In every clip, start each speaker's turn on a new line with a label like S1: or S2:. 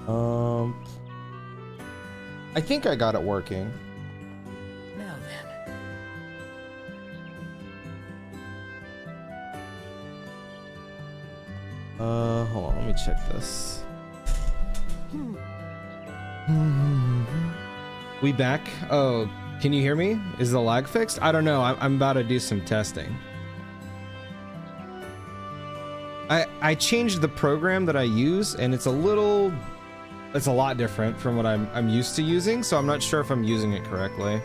S1: Um, I think I got it working.
S2: Now then.
S1: Hold on, let me check this. We back? Oh, can you hear me? Is the lag fixed? I don't know. I'm about to do some testing. I changed the program that I use, and it's a lot different from what I'm used to using, so I'm not sure if I'm using it correctly.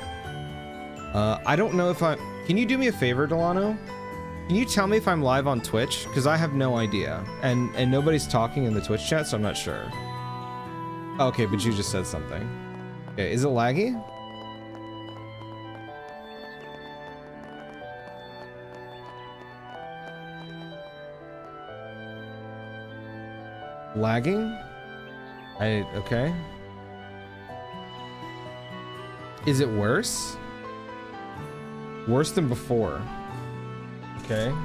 S1: I don't know if can you do me a favor, Delano? Can you tell me if I'm live on Twitch? Because I have no idea. And nobody's talking in the Twitch chat, so I'm not sure. Okay, but you just said something. Okay, is it laggy? Lagging? Okay. Is it worse? Worse than before. Okay.
S3: All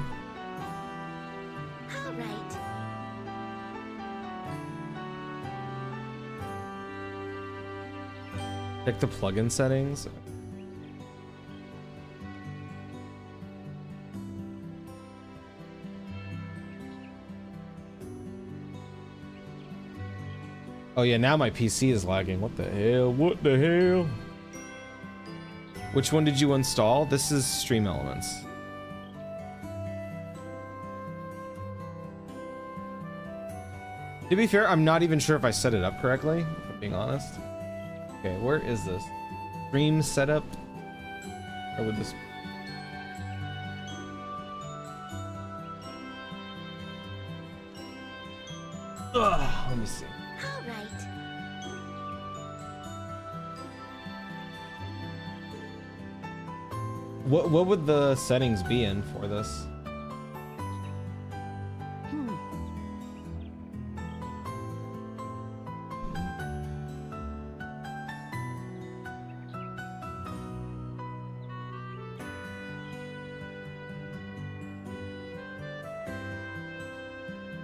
S3: right.
S1: Check the plugin settings. Oh yeah, now my PC is lagging. What the hell? What the hell? Which one did you install? This is Stream Elements. To be fair, I'm not even sure if I set it up correctly, if I'm being honest. Okay, where is this? Stream setup? Or would this... Ugh, let me see.
S3: All right.
S1: What would the settings be in for this?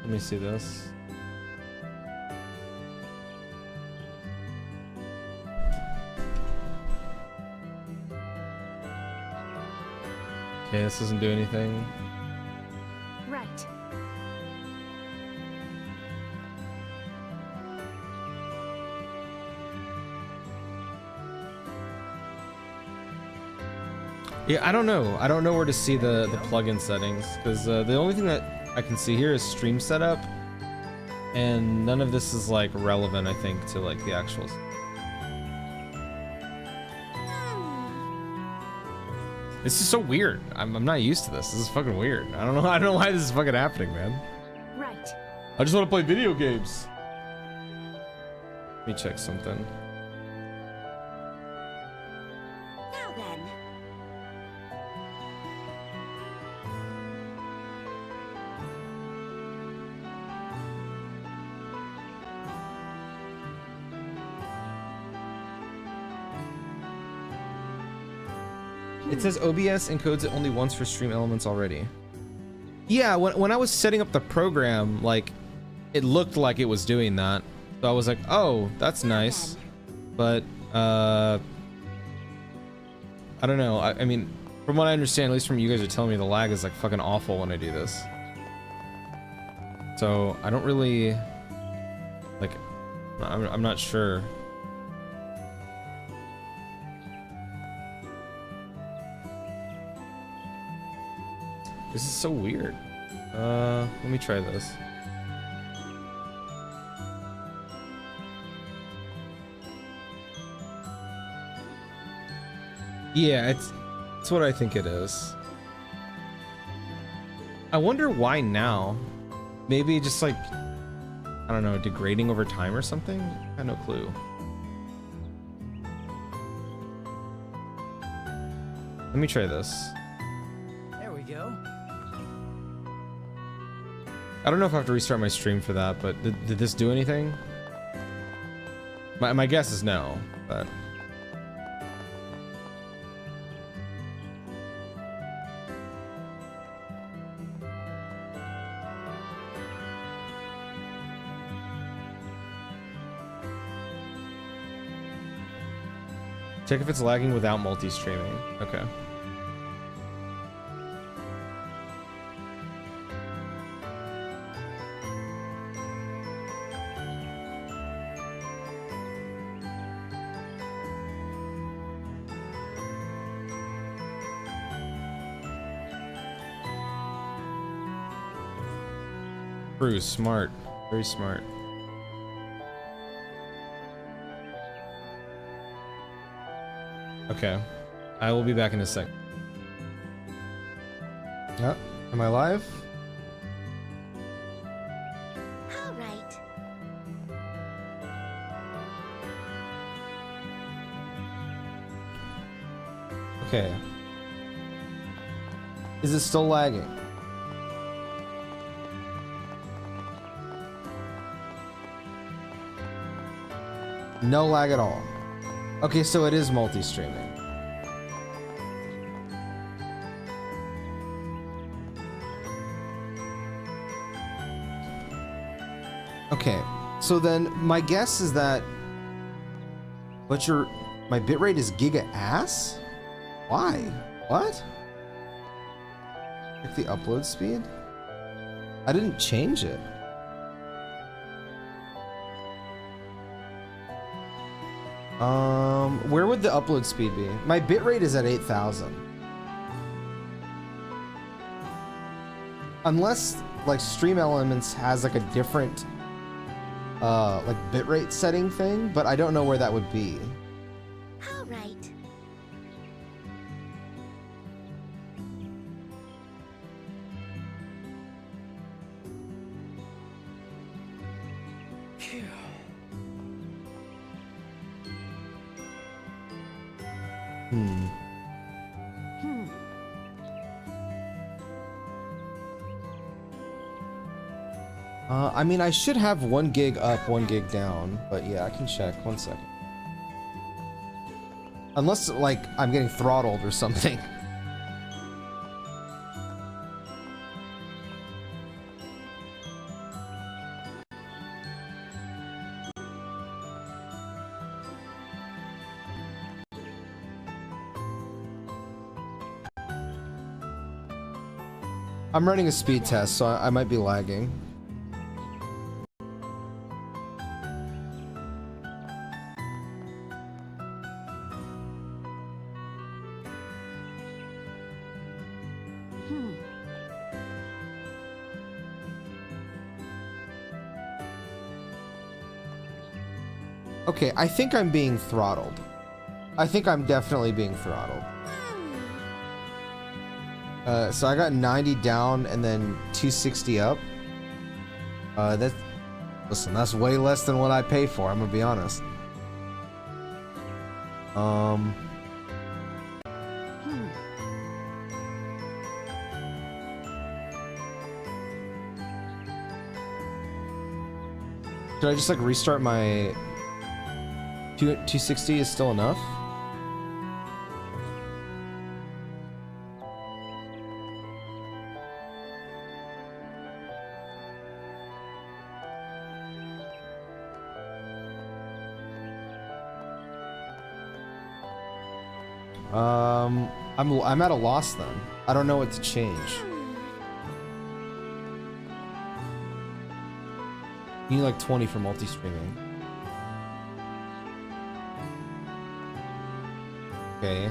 S1: Let me see this. Okay, this doesn't do anything.
S3: Right.
S1: Yeah, I don't know. I don't know where to see the plugin settings, because the only thing that I can see here is stream setup, and none of this is like relevant, I think, to like the actual. This is so weird. I'm not used to this. This is fucking weird. I don't know why this is fucking happening, man.
S3: Right.
S1: I just want to play video games. Let me check something.
S3: Now then.
S1: It says OBS encodes it only once for Stream Elements already. Yeah, when I was setting up the program, like, it looked like it was doing that. So I was like, oh, that's nice. But, I don't know. I mean, from what I understand, at least from you guys are telling me, the lag is like fucking awful when I do this. So I don't really, like, I'm not sure. This is so weird. Let me try this. Yeah, it's what I think it is. I wonder why now. Maybe just like, I don't know, degrading over time or something? I have no clue. Let me try this.
S2: There we go.
S1: I don't know if I have to restart my stream for that, but did this do anything? My guess is no, but... Check if it's lagging without multi-streaming. Okay. True, smart. Very smart. Okay. I will be back in a sec. Yep. Am I live?
S3: All right.
S1: Okay. Is it still lagging? No lag at all. Okay, so it is multi-streaming. Okay, so then my guess is that my bitrate is giga ass? Why? What? Check the upload speed? I didn't change it. Where would the upload speed be? My bitrate is at 8,000. Unless like Stream Elements has like a different like bitrate setting thing, but I don't know where that would be.
S3: All right.
S2: Phew.
S1: I mean, I should have 1 gig up, 1 gig down, but yeah, I can check. 1 second. Unless, like, I'm getting throttled or something. I'm running a speed test, so I might be lagging. Okay, I think I'm being throttled. I think I'm definitely being throttled. So I got 90 down and then 260 up. Listen, that's way less than what I pay for, I'm gonna be honest. Should I just like restart my 260 is still enough? I'm at a loss then. I don't know what to change. You need like 20 for multi-streaming. Okay.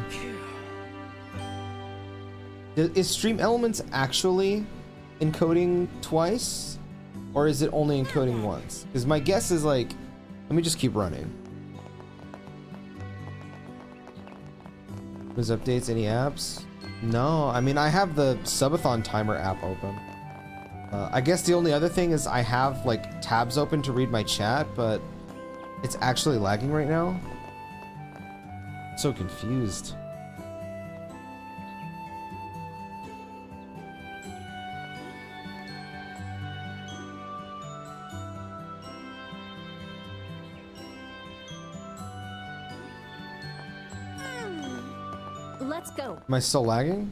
S1: Is Stream Elements actually encoding twice? Or is it only encoding once? Because my guess is like, let me just keep running. Those updates, any apps? No, I mean, I have the subathon timer app open. I guess the only other thing is I have like tabs open to read my chat, but it's actually lagging right now. So confused.
S3: Let's go.
S1: Am I still lagging?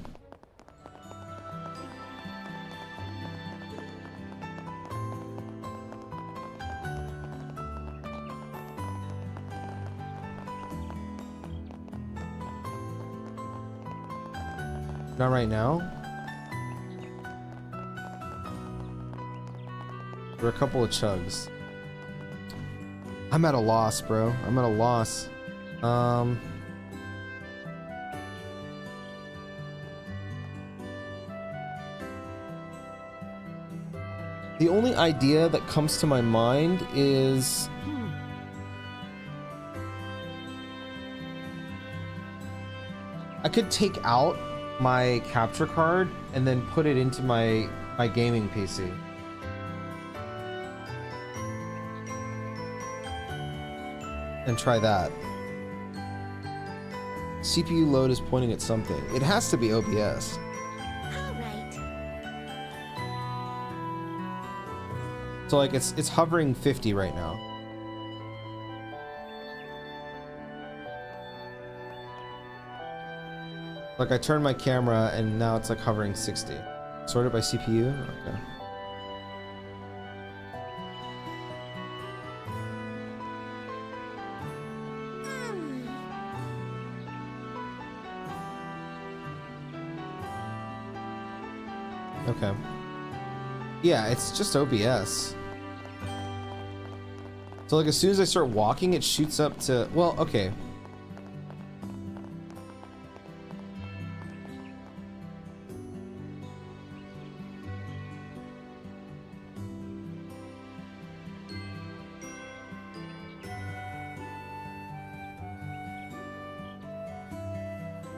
S1: Not right now. There are a couple of chugs. I'm at a loss, bro. I'm at a loss. The only idea that comes to my mind is I could take out my capture card and then put it into my gaming PC. And try that. CPU load is pointing at something. It has to be OBS.
S3: All right.
S1: So like it's hovering 50 right now. Like I turned my camera and now it's like hovering 60. Sorted by CPU? Okay. Okay. Yeah, it's just OBS. So like as soon as I start walking, it shoots up to, well, okay.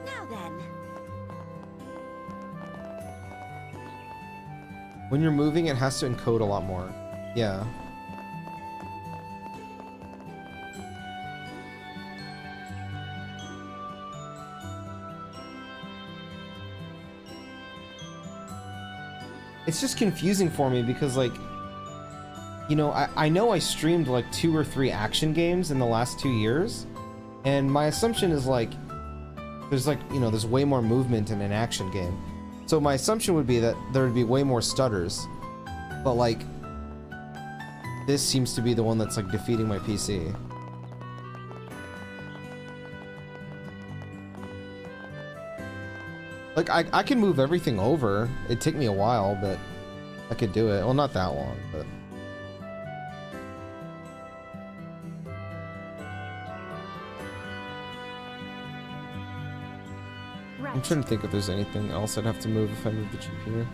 S3: Now then.
S1: When you're moving, it has to encode a lot more. Yeah. It's just confusing for me because, like, you know, I know I streamed like 2 or 3 action games in the last 2 years, and my assumption is like, there's like, you know, there's way more movement in an action game. So my assumption would be that there would be way more stutters, but like, this seems to be the one that's like defeating my PC. Like, I can move everything over. It'd take me a while, but I could do it. Well, not that long, but... I'm trying to think if there's anything else I'd have to move if I move the GPU.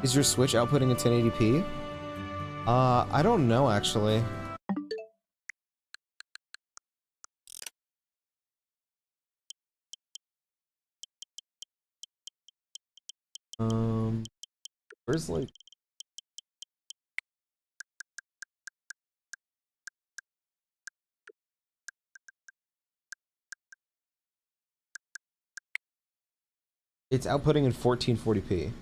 S1: Is your Switch outputting in 1080p? I don't know, actually. Where's like... It's outputting in 1440p.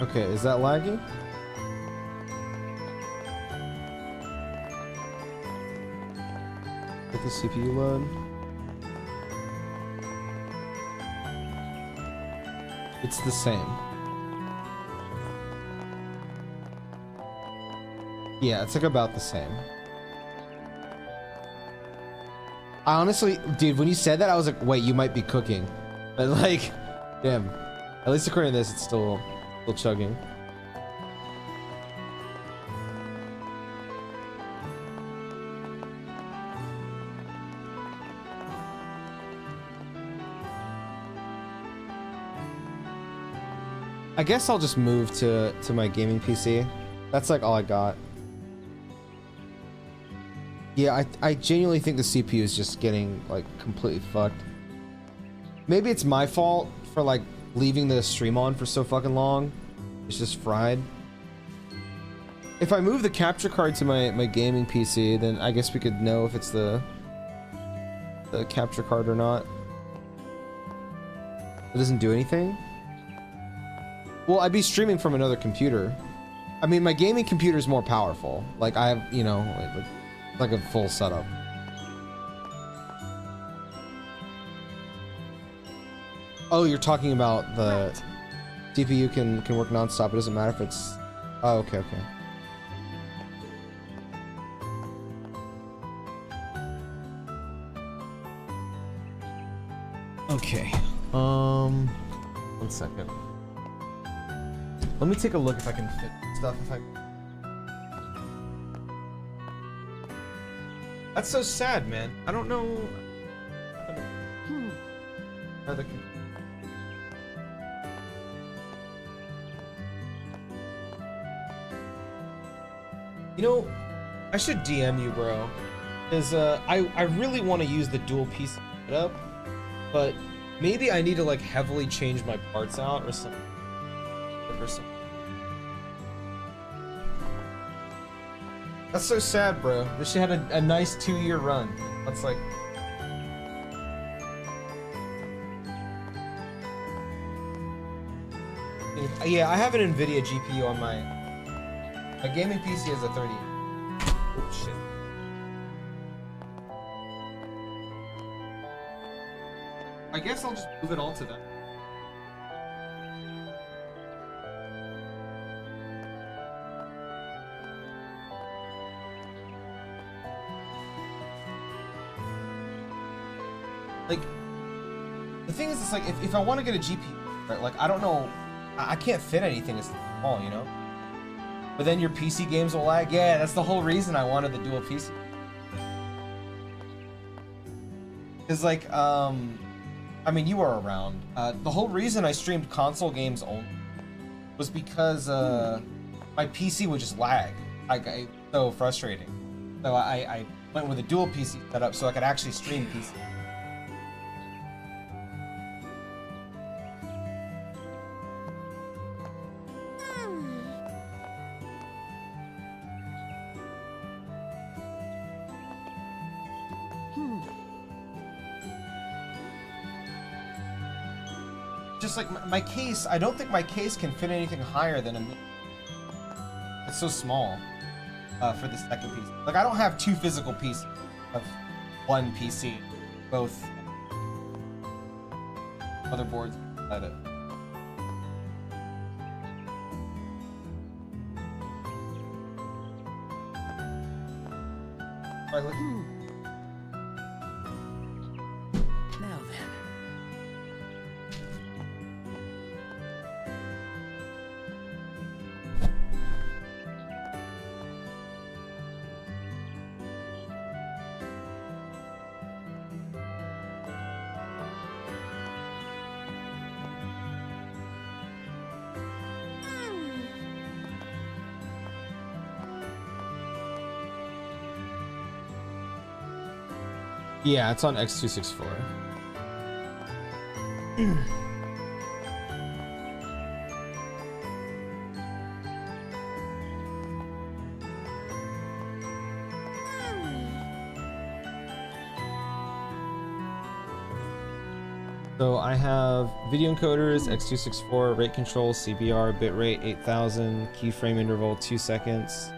S1: Okay, is that lagging? Get the CPU load. It's the same. Yeah, it's like about the same. I honestly, dude, when you said that, I was like, wait, you might be cooking. But like, damn. At least according to this, it's still chugging. I guess I'll just move to my gaming PC. That's like all I got. Yeah, I genuinely think the CPU is just getting like completely fucked. Maybe it's my fault for like leaving the stream on for so fucking long. It's just fried. If I move the capture card to my gaming PC, then I guess we could know if it's the capture card or not. It doesn't do anything? Well, I'd be streaming from another computer. I mean, my gaming computer is more powerful. Like, I have, you know, like a full setup. Oh, you're talking about the CPU can work non-stop. It doesn't matter if it's... Oh, okay, okay. Okay. 1 second. Let me take a look if I can fit stuff. That's so sad, man. I don't know. Another. You know, I should DM you, bro. Cause I really want to use the dual PC setup, but maybe I need to like heavily change my parts out or something. That's so sad, bro. This shit had a nice 2-year run. That's like... Yeah, I have an NVIDIA GPU on my gaming PC has a 30. Oh, shit. I guess I'll just move it all to that. Like, the thing is, it's like, if I want to get a GPU, right, like, I don't know, I can't fit anything as small, you know? But then your PC games will lag. Yeah, that's the whole reason I wanted the dual PC. Because, like, I mean, you were around. The whole reason I streamed console games only was because, my PC would just lag. Like, so frustrating. So I went with a dual PC setup so I could actually stream PC. Just like my case, I don't think my case can fit anything higher than a... It's so small for the second piece. Like, I don't have 2 physical pieces of 1 PC, both motherboards inside it. All right, look.
S2: Now then.
S1: Yeah, it's on X264. So I have video encoders, X264, rate control, CBR, bitrate 8000, keyframe interval 2 seconds.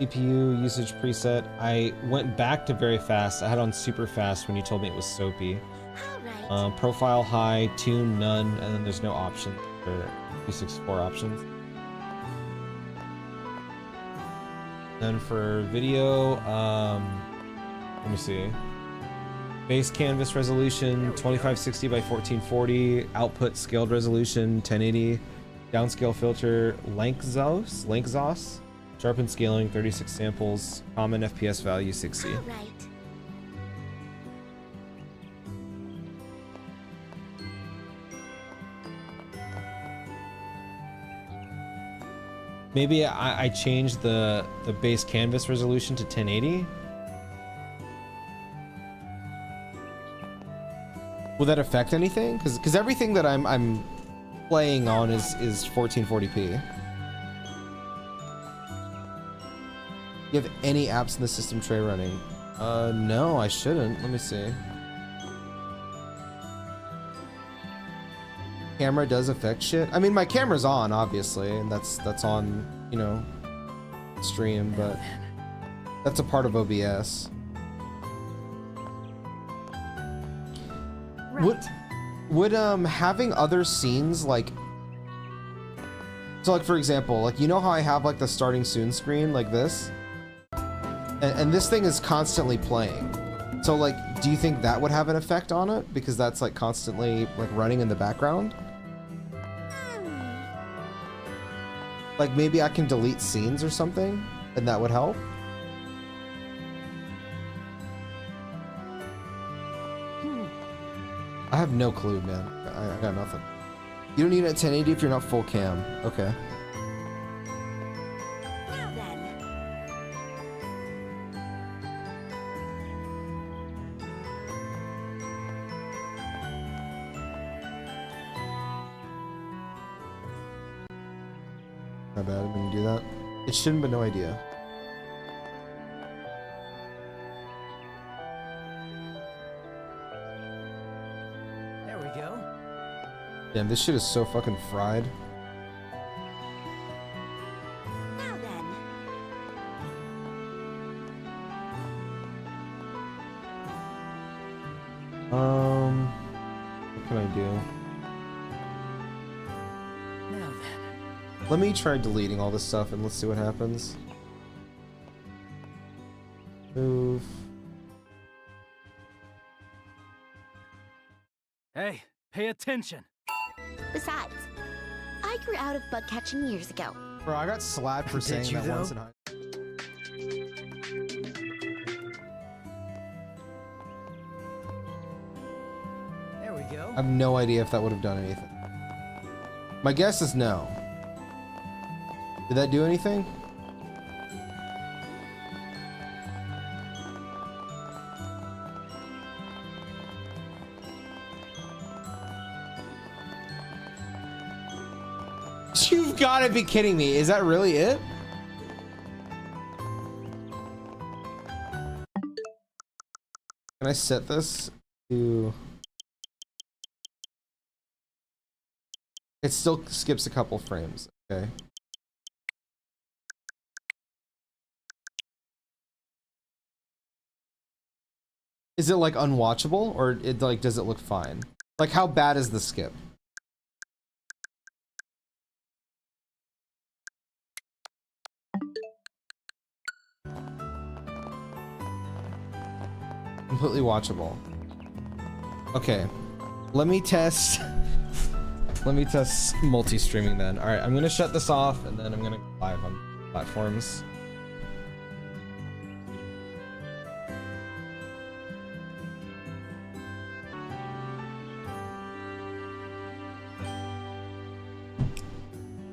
S1: CPU usage preset. I went back to very fast. I had on super fast when you told me it was soapy.
S3: All right.
S1: Profile high, tune none, and then there's no option for 264 options. Then for video, let me see. Base canvas resolution 2560 by 1440. Output scaled resolution 1080. Downscale filter lengthos. Sharpen scaling 36 samples. Common FPS value 60.
S3: All right.
S1: Maybe I changed the base canvas resolution to 1080. Will that affect anything? Because everything that I'm playing on is 1440p. You have any apps in the system tray running? No, I shouldn't. Let me see. Camera does affect shit. I mean, my camera's on, obviously, and that's on, you know, stream, but that's a part of OBS.
S3: Right.
S1: Would having other scenes, like, so like for example, like, you know how I have like the starting soon screen like this, and this thing is constantly playing, so like, do you think that would have an effect on it because that's like constantly like running in the background? Like maybe I can delete scenes or something and that would help? I have no clue, man. I got nothing. You don't need it at 1080 if you're not full cam. Okay.
S3: Now then.
S1: My bad, I didn't do that. It shouldn't, but no idea.
S2: There we go.
S1: Damn, this shit is so fucking fried.
S3: Now then.
S1: What can I do?
S2: Now then.
S1: Let me try deleting all this stuff and let's see what happens. Move.
S2: Hey, pay attention.
S3: Besides, I grew out of bug catching years ago.
S1: Bro, I got slapped for
S2: Did
S1: saying
S2: you,
S1: that once
S2: though?
S1: in high.
S2: There we go.
S1: I have no idea if that would have done anything. My guess is no. Did that do anything? You've got to be kidding me. Is that really it? Can I set this to... It still skips a couple frames. Okay. Is it like unwatchable or it like does it look fine? Like how bad is the skip? Completely watchable. Okay. Let me test let me test multi-streaming then. All right, I'm going to shut this off and then I'm going to go live on platforms.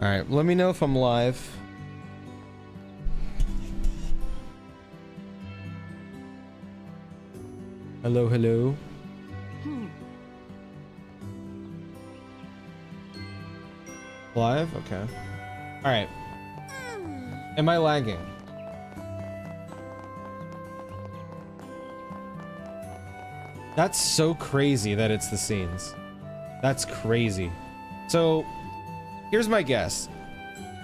S1: All right, let me know if I'm live. Hello, hello. Live? Okay. All right. Am I lagging? That's so crazy that it's the scenes. That's crazy. So, here's my guess.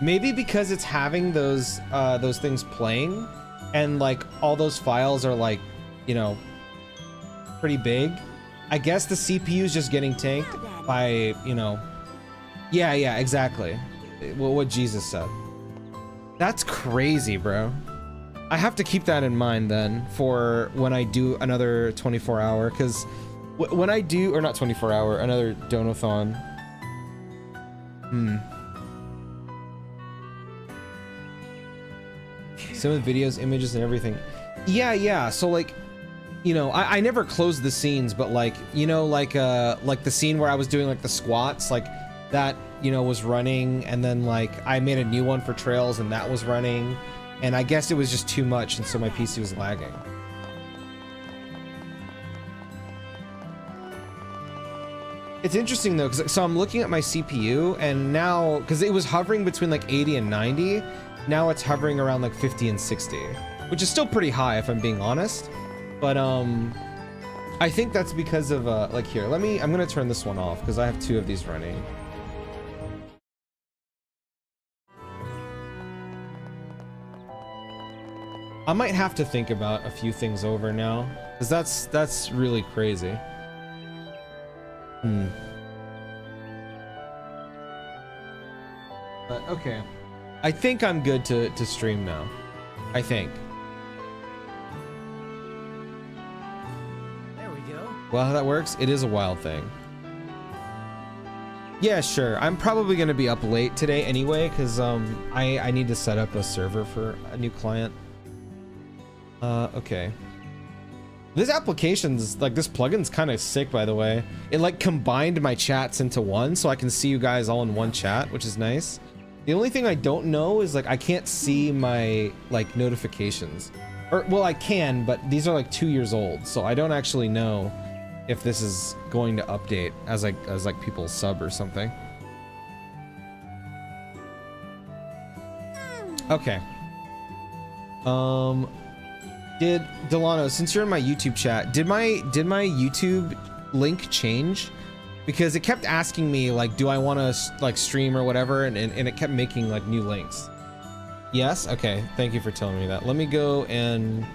S1: Maybe because it's having those things playing, and like all those files are like, you know, pretty big. I guess the CPU is just getting tanked by, you know. Yeah, exactly. What Jesus said. That's crazy, bro. I have to keep that in mind then for when I do another 24-hour, because when I do, or not 24-hour, another Donathon. Some of the videos, images, and everything. Yeah. So like, you know, I never closed the scenes, but like, you know, like the scene where I was doing like the squats, like that, you know, was running, and then like I made a new one for trails and that was running, and I guess it was just too much, and so my PC was lagging. It's interesting though, because so I'm looking at my CPU and now, because it was hovering between like 80 and 90, now it's hovering around like 50 and 60, which is still pretty high if I'm being honest. But I think that's because of like here, I'm gonna turn this one off because I have 2 of these running. I might have to think about a few things over now, because that's really crazy. But okay, I think I'm good to stream now. I think.
S2: There we go.
S1: Well, how that works, it is a wild thing. Yeah, sure. I'm probably gonna be up late today anyway, because I need to set up a server for a new client. Okay. This application's like, this plugin's kind of sick, by the way. It like combined my chats into one, so I can see you guys all in one chat, which is nice. The only thing I don't know is like I can't see my like notifications, or well I can, but these are like 2 years old, so I don't actually know if this is going to update as like people sub or something. Okay. Did Delano, since you're in my YouTube chat, did my YouTube link change? Because it kept asking me like, do I want to like stream or whatever, and it kept making like new links. Yes? Okay, thank you for telling me that. Let me go and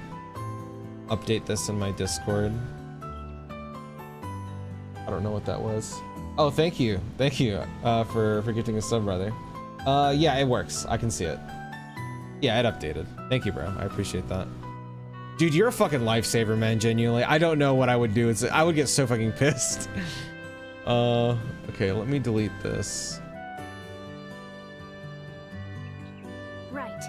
S1: update this in my Discord. I don't know what that was. Oh, thank you for getting a sub, brother. Yeah, it works. I can see it. Yeah, it updated. Thank you, bro. I appreciate that. Dude, you're a fucking lifesaver, man, genuinely. I don't know what I would do. I would get so fucking pissed. Okay, let me delete this.
S3: Right.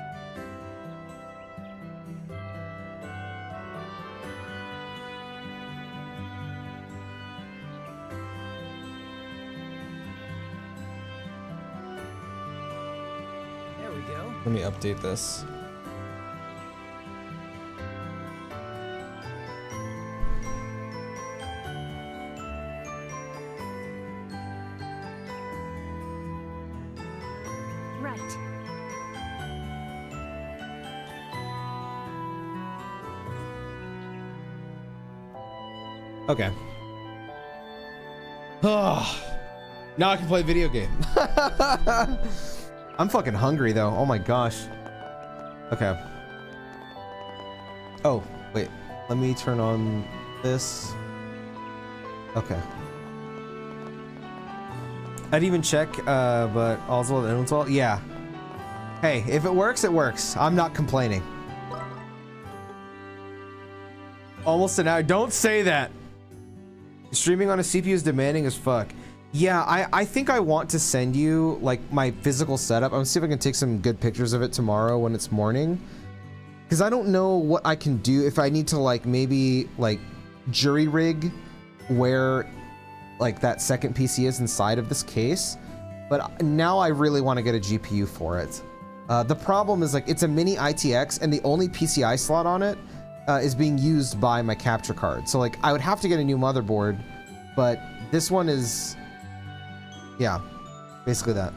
S2: There we go.
S1: Let me update this.
S3: Right.
S1: Okay. Oh, now I can play a video game. I'm fucking hungry though. Oh my gosh. Okay. Oh, wait. Let me turn on this. Okay. I'd even check, but all's well that ends well. Yeah. Hey, if it works, it works. I'm not complaining. Almost an hour. Don't say that. Streaming on a CPU is demanding as fuck. Yeah, I think I want to send you like my physical setup. I'm gonna see if I can take some good pictures of it tomorrow when it's morning. Because I don't know what I can do if I need to like maybe like jury rig where like that second PC is inside of this case. But now I really want to get a GPU for it. The problem is like it's a mini ITX and the only PCI slot on it is being used by my capture card. So like I would have to get a new motherboard, but this one is, yeah, basically that.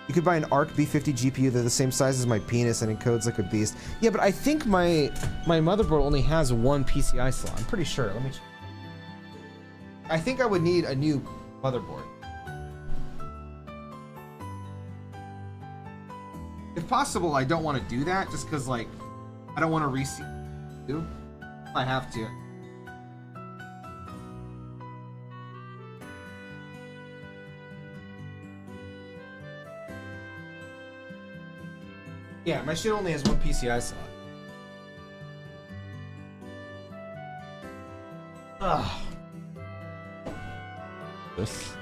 S1: You could buy an ARC B50 GPU. They're the same size as my penis and encodes like a beast. Yeah, but I think my motherboard only has one PCI slot. I'm pretty sure. Let me check. I think I would need a new motherboard. If possible, I don't want to do that just because like I don't want to reseat. I have to. Yeah, my shit only has one PCI slot. Ugh. This.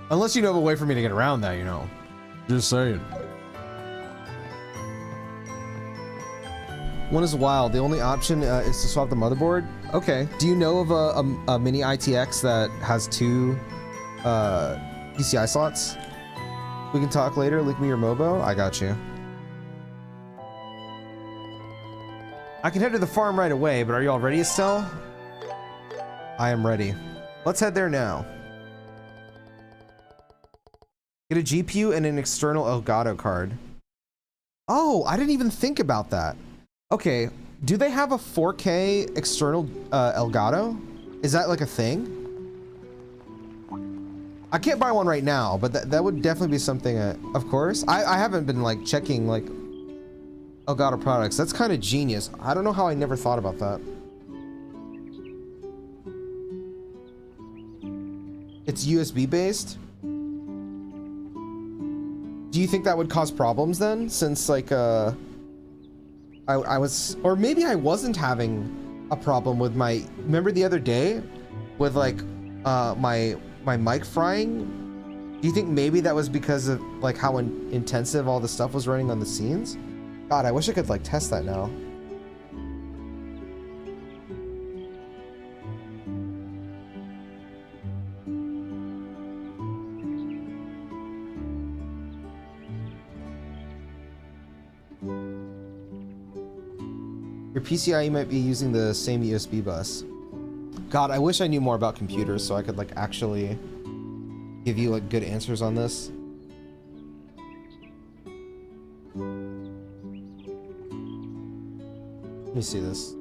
S1: Unless you know of a way for me to get around that, you know. Just saying. One is wild. The only option is to swap the motherboard. Okay. Do you know of a mini ITX that has two PCI slots? We can talk later. Link me your Mobo. I got you. I can head to the farm right away, but are you all ready, Estelle? I am ready. Let's head there now. Get a GPU and an external Elgato card. Oh, I didn't even think about that. Okay, do they have a 4K external Elgato? Is that like a thing? I can't buy one right now, but that would definitely be something, of course. I haven't been like checking like Elgato products. That's kind of genius. I don't know how I never thought about that. It's USB based. Do you think that would cause problems then? Since like I was, or maybe I wasn't having a problem with my, remember the other day with like my mic frying? Do you think maybe that was because of like how intensive all the stuff was running on the scenes? God, I wish I could like test that now. Your PCIe might be using the same USB bus. God, I wish I knew more about computers so I could like actually give you like good answers on this. Let me see this.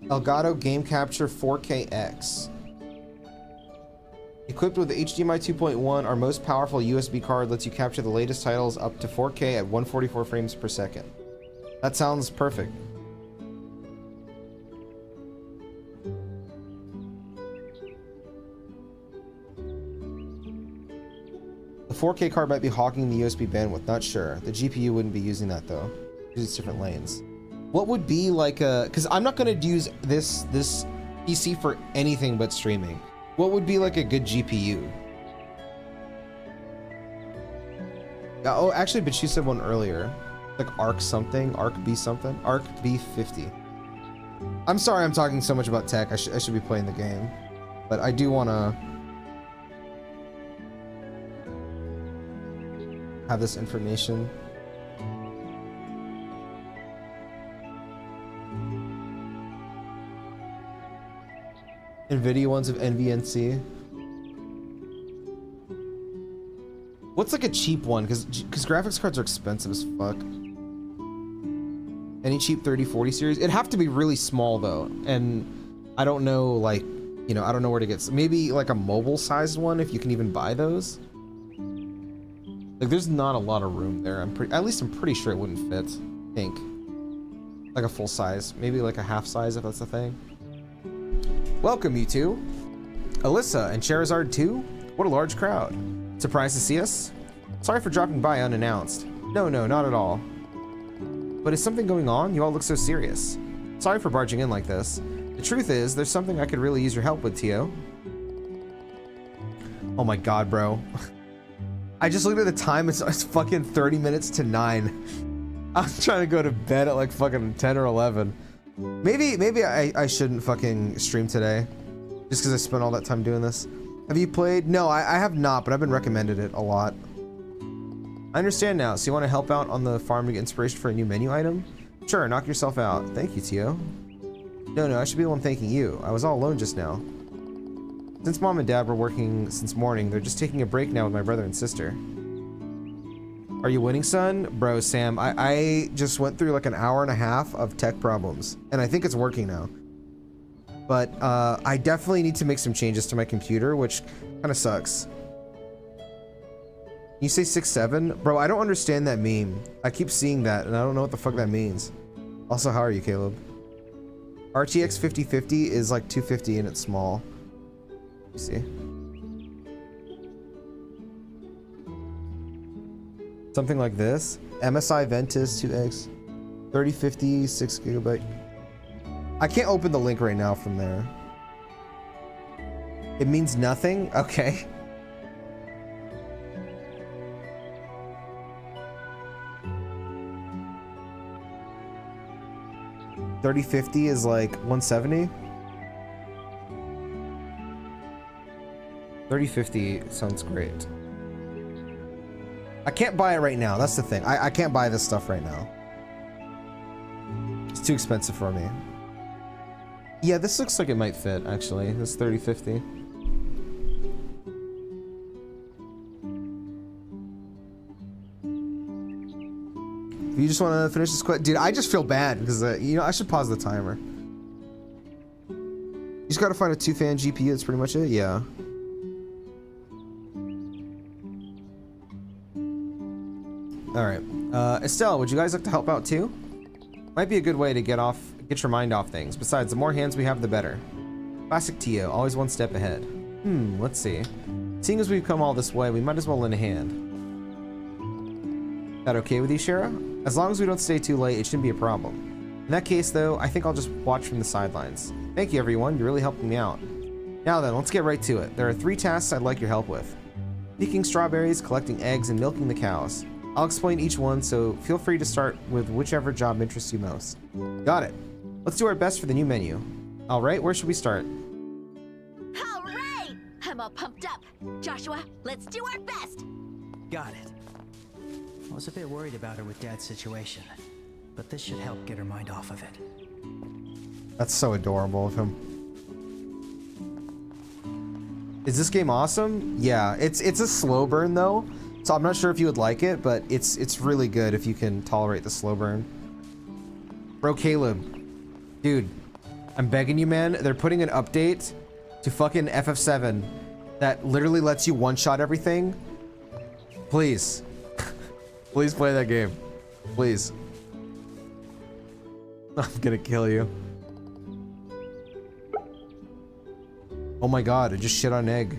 S1: Elgato Game Capture 4KX. Equipped with the HDMI 2.1, our most powerful USB card lets you capture the latest titles up to 4K at 144 frames per second. That sounds perfect. The 4K card might be hogging the USB bandwidth, not sure. The GPU wouldn't be using that though, because it's different lanes. What would be like a, because I'm not going to use this PC for anything but streaming. What would be like a good GPU? Oh, actually, but you said one earlier. Like Arc something, Arc B something, Arc B50. I'm sorry I'm talking so much about tech. I should be playing the game. But I do want to have this information. NVIDIA ones of NVNC. What's like a cheap one? Because graphics cards are expensive as fuck. Any cheap 3040 series? It'd have to be really small though. And I don't know, like, you know, I don't know where to get. Maybe like a mobile sized one if you can even buy those. Like there's not a lot of room there. At least I'm pretty sure it wouldn't fit. I think. Like a full size. Maybe like a half size if that's the thing. Welcome, you two. Alyssa and Charizard too? What a large crowd. Surprised to see us? Sorry for dropping by unannounced. No, not at all. But is something going on? You all look so serious. Sorry for barging in like this. The truth is, there's something I could really use your help with, Tio. Oh my god, bro. I just looked at the time, it's fucking 30 minutes to 9. I was trying to go to bed at like fucking 10 or 11. Maybe I shouldn't fucking stream today, just because I spent all that time doing this. Have you played? No, I have not, but I've been recommended it a lot. I understand now. So you want to help out on the farm to get inspiration for a new menu item? Sure, knock yourself out. Thank you, Tio. No, I should be the one thanking you. I was all alone just now. Since Mom and Dad were working since morning, they're just taking a break now with my brother and sister. Are you winning, son? Bro, Sam, I just went through like an hour and a half of tech problems, and I think it's working now. But I definitely need to make some changes to my computer, which kind of sucks. You say 6'7"? Bro, I don't understand that meme. I keep seeing that, and I don't know what the fuck that means. Also, how are you, Caleb? RTX 5050 is like 250 and it's small. Let me see. Something like this. MSI Ventus 2X 3050 6GB. I can't open the link right now from there. It means nothing? Okay. $3050 is like 170. 3050 sounds great. I can't buy it right now. That's the thing. I can't buy this stuff right now. It's too expensive for me. Yeah, this looks like it might fit, actually. This 3050. You just want to finish this quick? Dude, I just feel bad because, you know, I should pause the timer. You just gotta find a 2-fan GPU, that's pretty much it? Yeah. Alright. Estelle, would you guys like to help out too? Might be a good way to get your mind off things. Besides, the more hands we have, the better. Classic Tio, always one step ahead. Let's see. Seeing as we've come all this way, we might as well lend a hand. That okay with you, Shara? As long as we don't stay too late, it shouldn't be a problem. In that case, though, I think I'll just watch from the sidelines. Thank you, everyone. You're really helping me out. Now then, let's get right to it. There are 3 tasks I'd like your help with. Picking strawberries, collecting eggs, and milking the cows. I'll explain each one, so feel free to start with whichever job interests you most. Got it. Let's do our best for the new menu. Alright, where should we start?
S3: All right! I'm all pumped up. Joshua, let's do our best.
S2: Got it. I was a bit worried about her with Dad's situation, but this should help get her mind off of it.
S1: That's so adorable of him. Is this game awesome? Yeah, it's a slow burn though, so I'm not sure if you would like it, but it's really good if you can tolerate the slow burn. Bro, Caleb, dude, I'm begging you, man. They're putting an update to fucking FF7 that literally lets you one-shot everything. Please. Please play that game. Please. I'm gonna kill you. Oh my god, I just shit on an egg.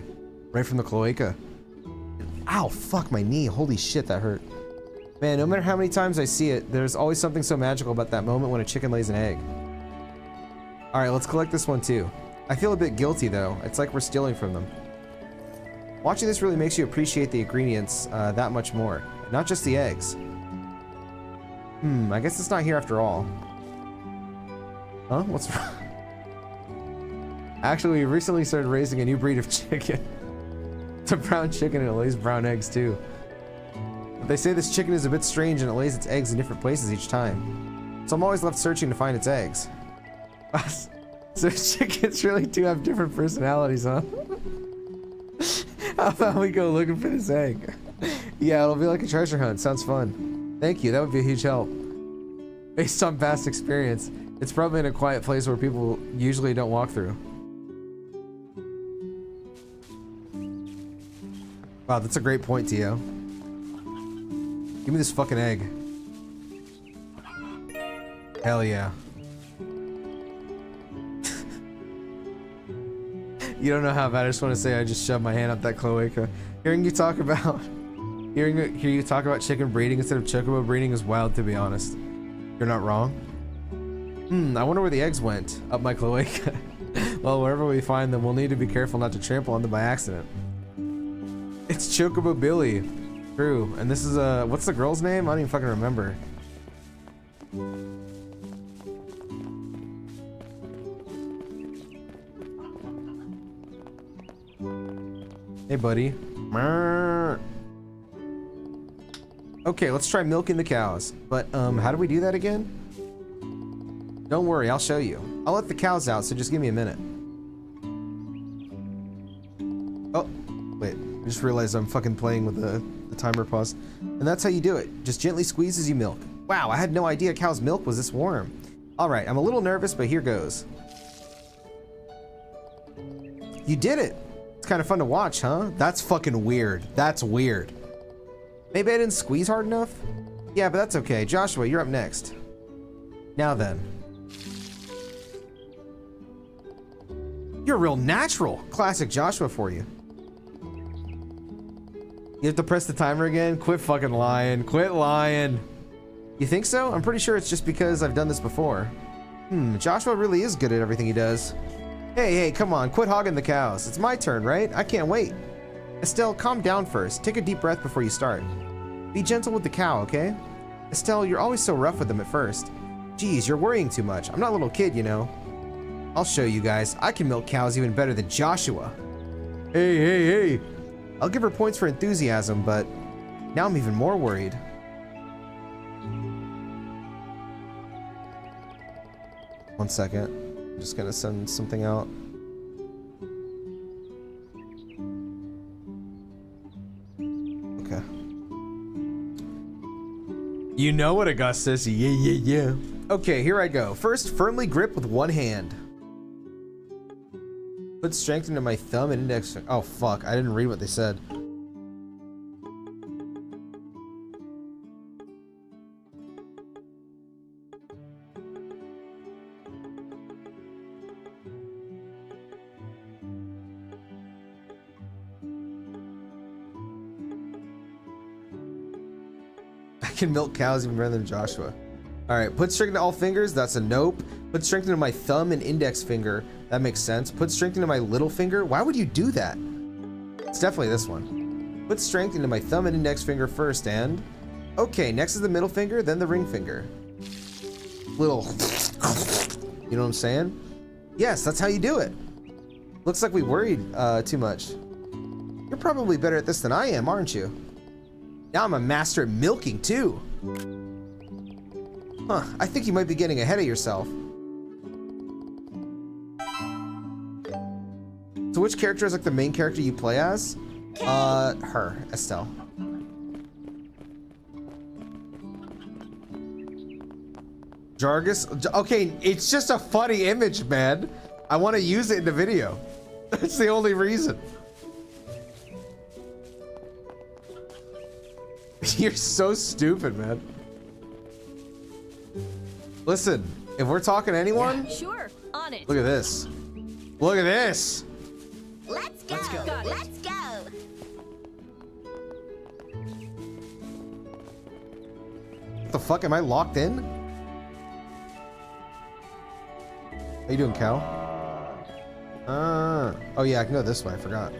S1: Right from the cloaca. Ow, fuck my knee. Holy shit, that hurt. Man, no matter how many times I see it, there's always something so magical about that moment when a chicken lays an egg. Alright, let's collect this one too. I feel a bit guilty though. It's like we're stealing from them. Watching this really makes you appreciate the ingredients that much more. Not just the eggs. I guess it's not here after all. Huh? What's wrong? Actually, we recently started raising a new breed of chicken. It's a brown chicken and it lays brown eggs too. But they say this chicken is a bit strange and it lays its eggs in different places each time. So I'm always left searching to find its eggs. So chickens really do have different personalities, huh? How about we go looking for this egg? Yeah, it'll be like a treasure hunt. Sounds fun. Thank you. That would be a huge help. Based on past experience, it's probably in a quiet place where people usually don't walk through. Wow, that's a great point, Tio. Give me this fucking egg. Hell yeah. You don't know how bad I just want to say I just shoved my hand up that cloaca. Hearing you talk about chicken breeding instead of chocobo breeding is wild, to be honest. You're not wrong. I wonder where the eggs went. Up my cloaca. Well, wherever we find them, we'll need to be careful not to trample on them by accident. It's Chocobo Billy. True. And this is what's the girl's name? I don't even fucking remember. Hey, buddy. Okay, let's try milking the cows. But, how do we do that again? Don't worry, I'll show you. I'll let the cows out, so just give me a minute. Oh, wait. I just realized I'm fucking playing with the timer pause. And that's how you do it. Just gently squeeze as you milk. Wow, I had no idea cow's milk was this warm. Alright, I'm a little nervous, but here goes. You did it! It's kind of fun to watch, huh? That's fucking weird. That's weird. Maybe I didn't squeeze hard enough? Yeah, but that's okay. Joshua, you're up next. Now then. You're real natural. Classic Joshua for you. You have to press the timer again? Quit fucking lying. Quit lying. You think so? I'm pretty sure it's just because I've done this before. Joshua really is good at everything he does. Hey, come on. Quit hogging the cows. It's my turn, right? I can't wait. Estelle, calm down first. Take a deep breath before you start. Be gentle with the cow, okay? Estelle, you're always so rough with them at first. Geez, you're worrying too much. I'm not a little kid, you know. I'll show you guys. I can milk cows even better than Joshua. Hey. I'll give her points for enthusiasm, but now I'm even more worried. One second. I'm just gonna send something out. Okay. You know what, Augustus? Yeah. Okay, here I go. First, firmly grip with one hand. Put strength into my thumb and index. Oh, fuck. I didn't read what they said. I can milk cows even better than Joshua. Alright, put strength into all fingers. That's a nope. Put strength into my thumb and index finger. That makes sense. Put strength into my little finger. Why would you do that? It's definitely this one. Put strength into my thumb and index finger first and... Okay, next is the middle finger, then the ring finger. Little... You know what I'm saying? Yes, that's how you do it. Looks like we worried too much. You're probably better at this than I am, aren't you? Now I'm a master at milking too. Huh, I think you might be getting ahead of yourself. So which character is like the main character you play as? Her, Estelle. Jargus? Okay, it's just a funny image, man. I want to use it in the video. That's the only reason. You're so stupid, man. Listen, if we're talking to anyone,
S3: Yeah, sure, on it.
S1: look at this. Look at this.
S3: Let's go. Let's go.
S1: What the fuck? Am I locked in? How you doing, Cal? Oh yeah, I can go this way. I forgot.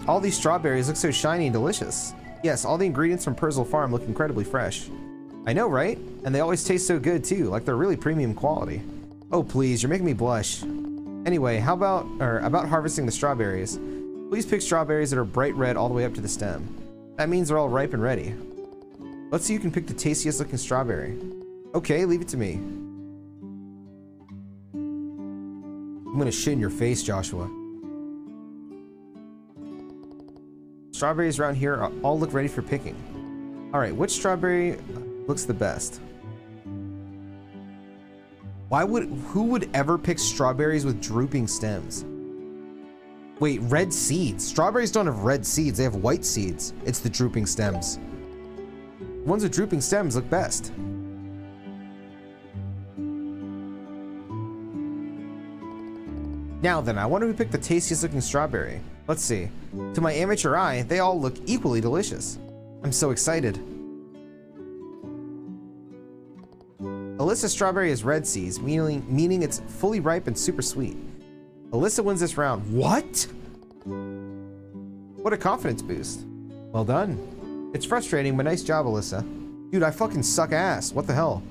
S1: All these strawberries look so shiny and delicious. Yes, all the ingredients from Perzel Farm look incredibly fresh. I know, right? And they always taste so good too, like they're really premium quality. Oh please, you're making me blush. Anyway, how about harvesting the strawberries? Please pick strawberries that are bright red all the way up to the stem. That means they're all ripe and ready. Let's see who can pick the tastiest looking strawberry. Okay, leave it to me. I'm gonna shit in your face, Joshua. Strawberries around here all look ready for picking. Alright, which strawberry looks the best? Who would ever pick strawberries with drooping stems? Wait, red seeds. Strawberries don't have red seeds, they have white seeds. It's the drooping stems. The ones with drooping stems look best. Now then, I wonder who picked the tastiest looking strawberry. Let's see. To my amateur eye, they all look equally delicious. I'm so excited. Alyssa's strawberry is red seeds, meaning it's fully ripe and super sweet. Alyssa wins this round. What? What a confidence boost. Well done. It's frustrating, but nice job, Alyssa. Dude, I fucking suck ass. What the hell?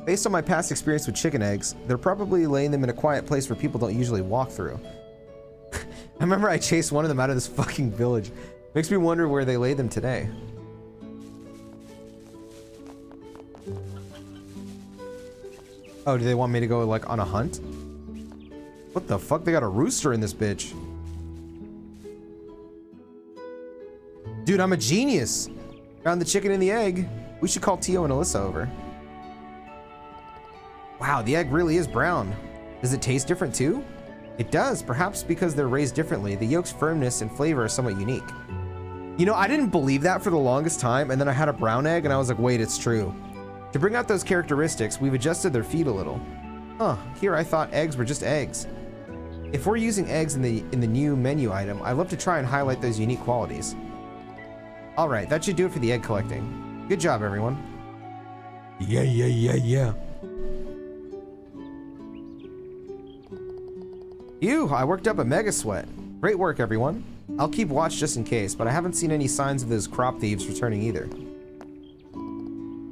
S1: Based on my past experience with chicken eggs, they're probably laying them in a quiet place where people don't usually walk through. I remember I chased one of them out of this fucking village. Makes me wonder where they lay them today. Oh, do they want me to go like on a hunt? What the fuck? They got a rooster in this bitch. Dude, I'm a genius. Found the chicken and the egg. We should call Tio and Alyssa over. Wow, the egg really is brown. Does it taste different too? It does, perhaps because they're raised differently. The yolk's firmness and flavor are somewhat unique. You know, I didn't believe that for the longest time, and then I had a brown egg and I was like, wait, it's true. To bring out those characteristics, we've adjusted their feed a little. Huh, here I thought eggs were just eggs. If we're using eggs in the new menu item, I'd love to try and highlight those unique qualities. Alright, that should do it for the egg collecting. Good job, everyone. Yeah. Ew, I worked up a mega sweat. Great work, everyone. I'll keep watch just in case, but I haven't seen any signs of those crop thieves returning either.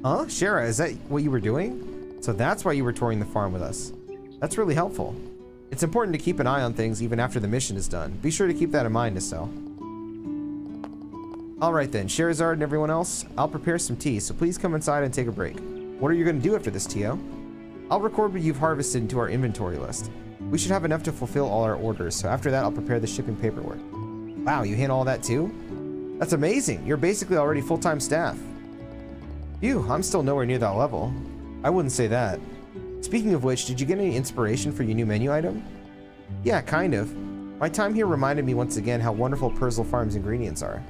S1: Huh? Shara, is that what you were doing? So that's why you were touring the farm with us. That's really helpful. It's important to keep an eye on things even after the mission is done. Be sure to keep that in mind, Estelle. Alright then, Sherazard and everyone else, I'll prepare some tea, so please come inside and take a break. What are you going to do after this, Tio? I'll record what you've harvested into our inventory list. We should have enough to fulfill all our orders, so after that I'll prepare the shipping paperwork. Wow, you handle all that too? That's amazing! You're basically already full-time staff. Phew, I'm still nowhere near that level. I wouldn't say that. Speaking of which, did you get any inspiration for your new menu item? Yeah, kind of. My time here reminded me once again how wonderful Perzel Farm's ingredients are.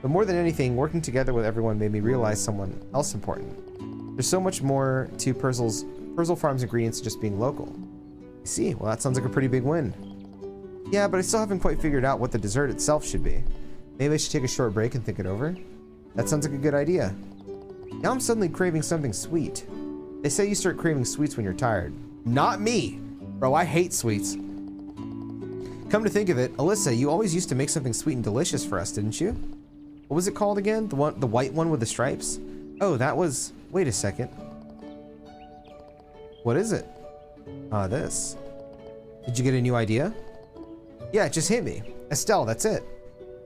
S1: But more than anything, working together with everyone made me realize someone else important. There's so much more to Perzel Farm's ingredients just being local. I see. Well, that sounds like a pretty big win. Yeah, but I still haven't quite figured out what the dessert itself should be. Maybe I should take a short break and think it over? That sounds like a good idea. Now I'm suddenly craving something sweet. They say you start craving sweets when you're tired. Not me! Bro, I hate sweets. Come to think of it, Alyssa, you always used to make something sweet and delicious for us, didn't you? What was it called again? The white one with the stripes? Oh, that was... Wait a second. What is it? This. Did you get a new idea? Yeah, it just hit me. Estelle, that's it.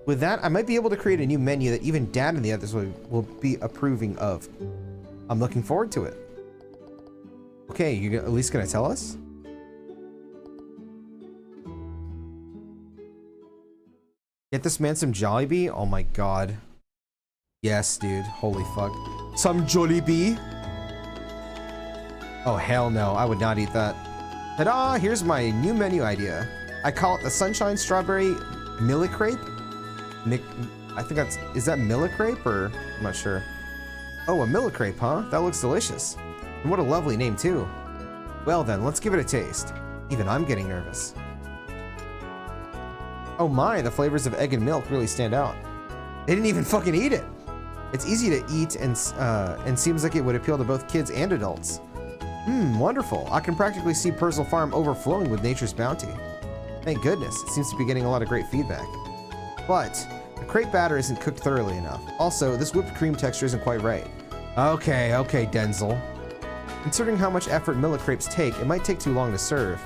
S1: With that, I might be able to create a new menu that even Dad and the others will be approving of. I'm looking forward to it. Okay, you at least gonna tell us? Get this man some Jollibee? Oh my god. Yes, dude. Holy fuck. Some Jollibee? Oh, hell no. I would not eat that. Ta-da! Here's my new menu idea. I call it the Sunshine Strawberry Millicrepe? I think that's... Is that Millicrepe or... I'm not sure. Oh, a Millicrepe, huh? That looks delicious. And what a lovely name, too. Well then, let's give it a taste. Even I'm getting nervous. Oh my, the flavors of egg and milk really stand out. They didn't even fucking eat it. It's easy to eat and seems like it would appeal to both kids and adults. Wonderful. I can practically see Perzel Farm overflowing with nature's bounty. Thank goodness, it seems to be getting a lot of great feedback. But the crepe batter isn't cooked thoroughly enough. Also, this whipped cream texture isn't quite right. Okay, Denzel. Considering how much effort millicrepes take, it might take too long to serve.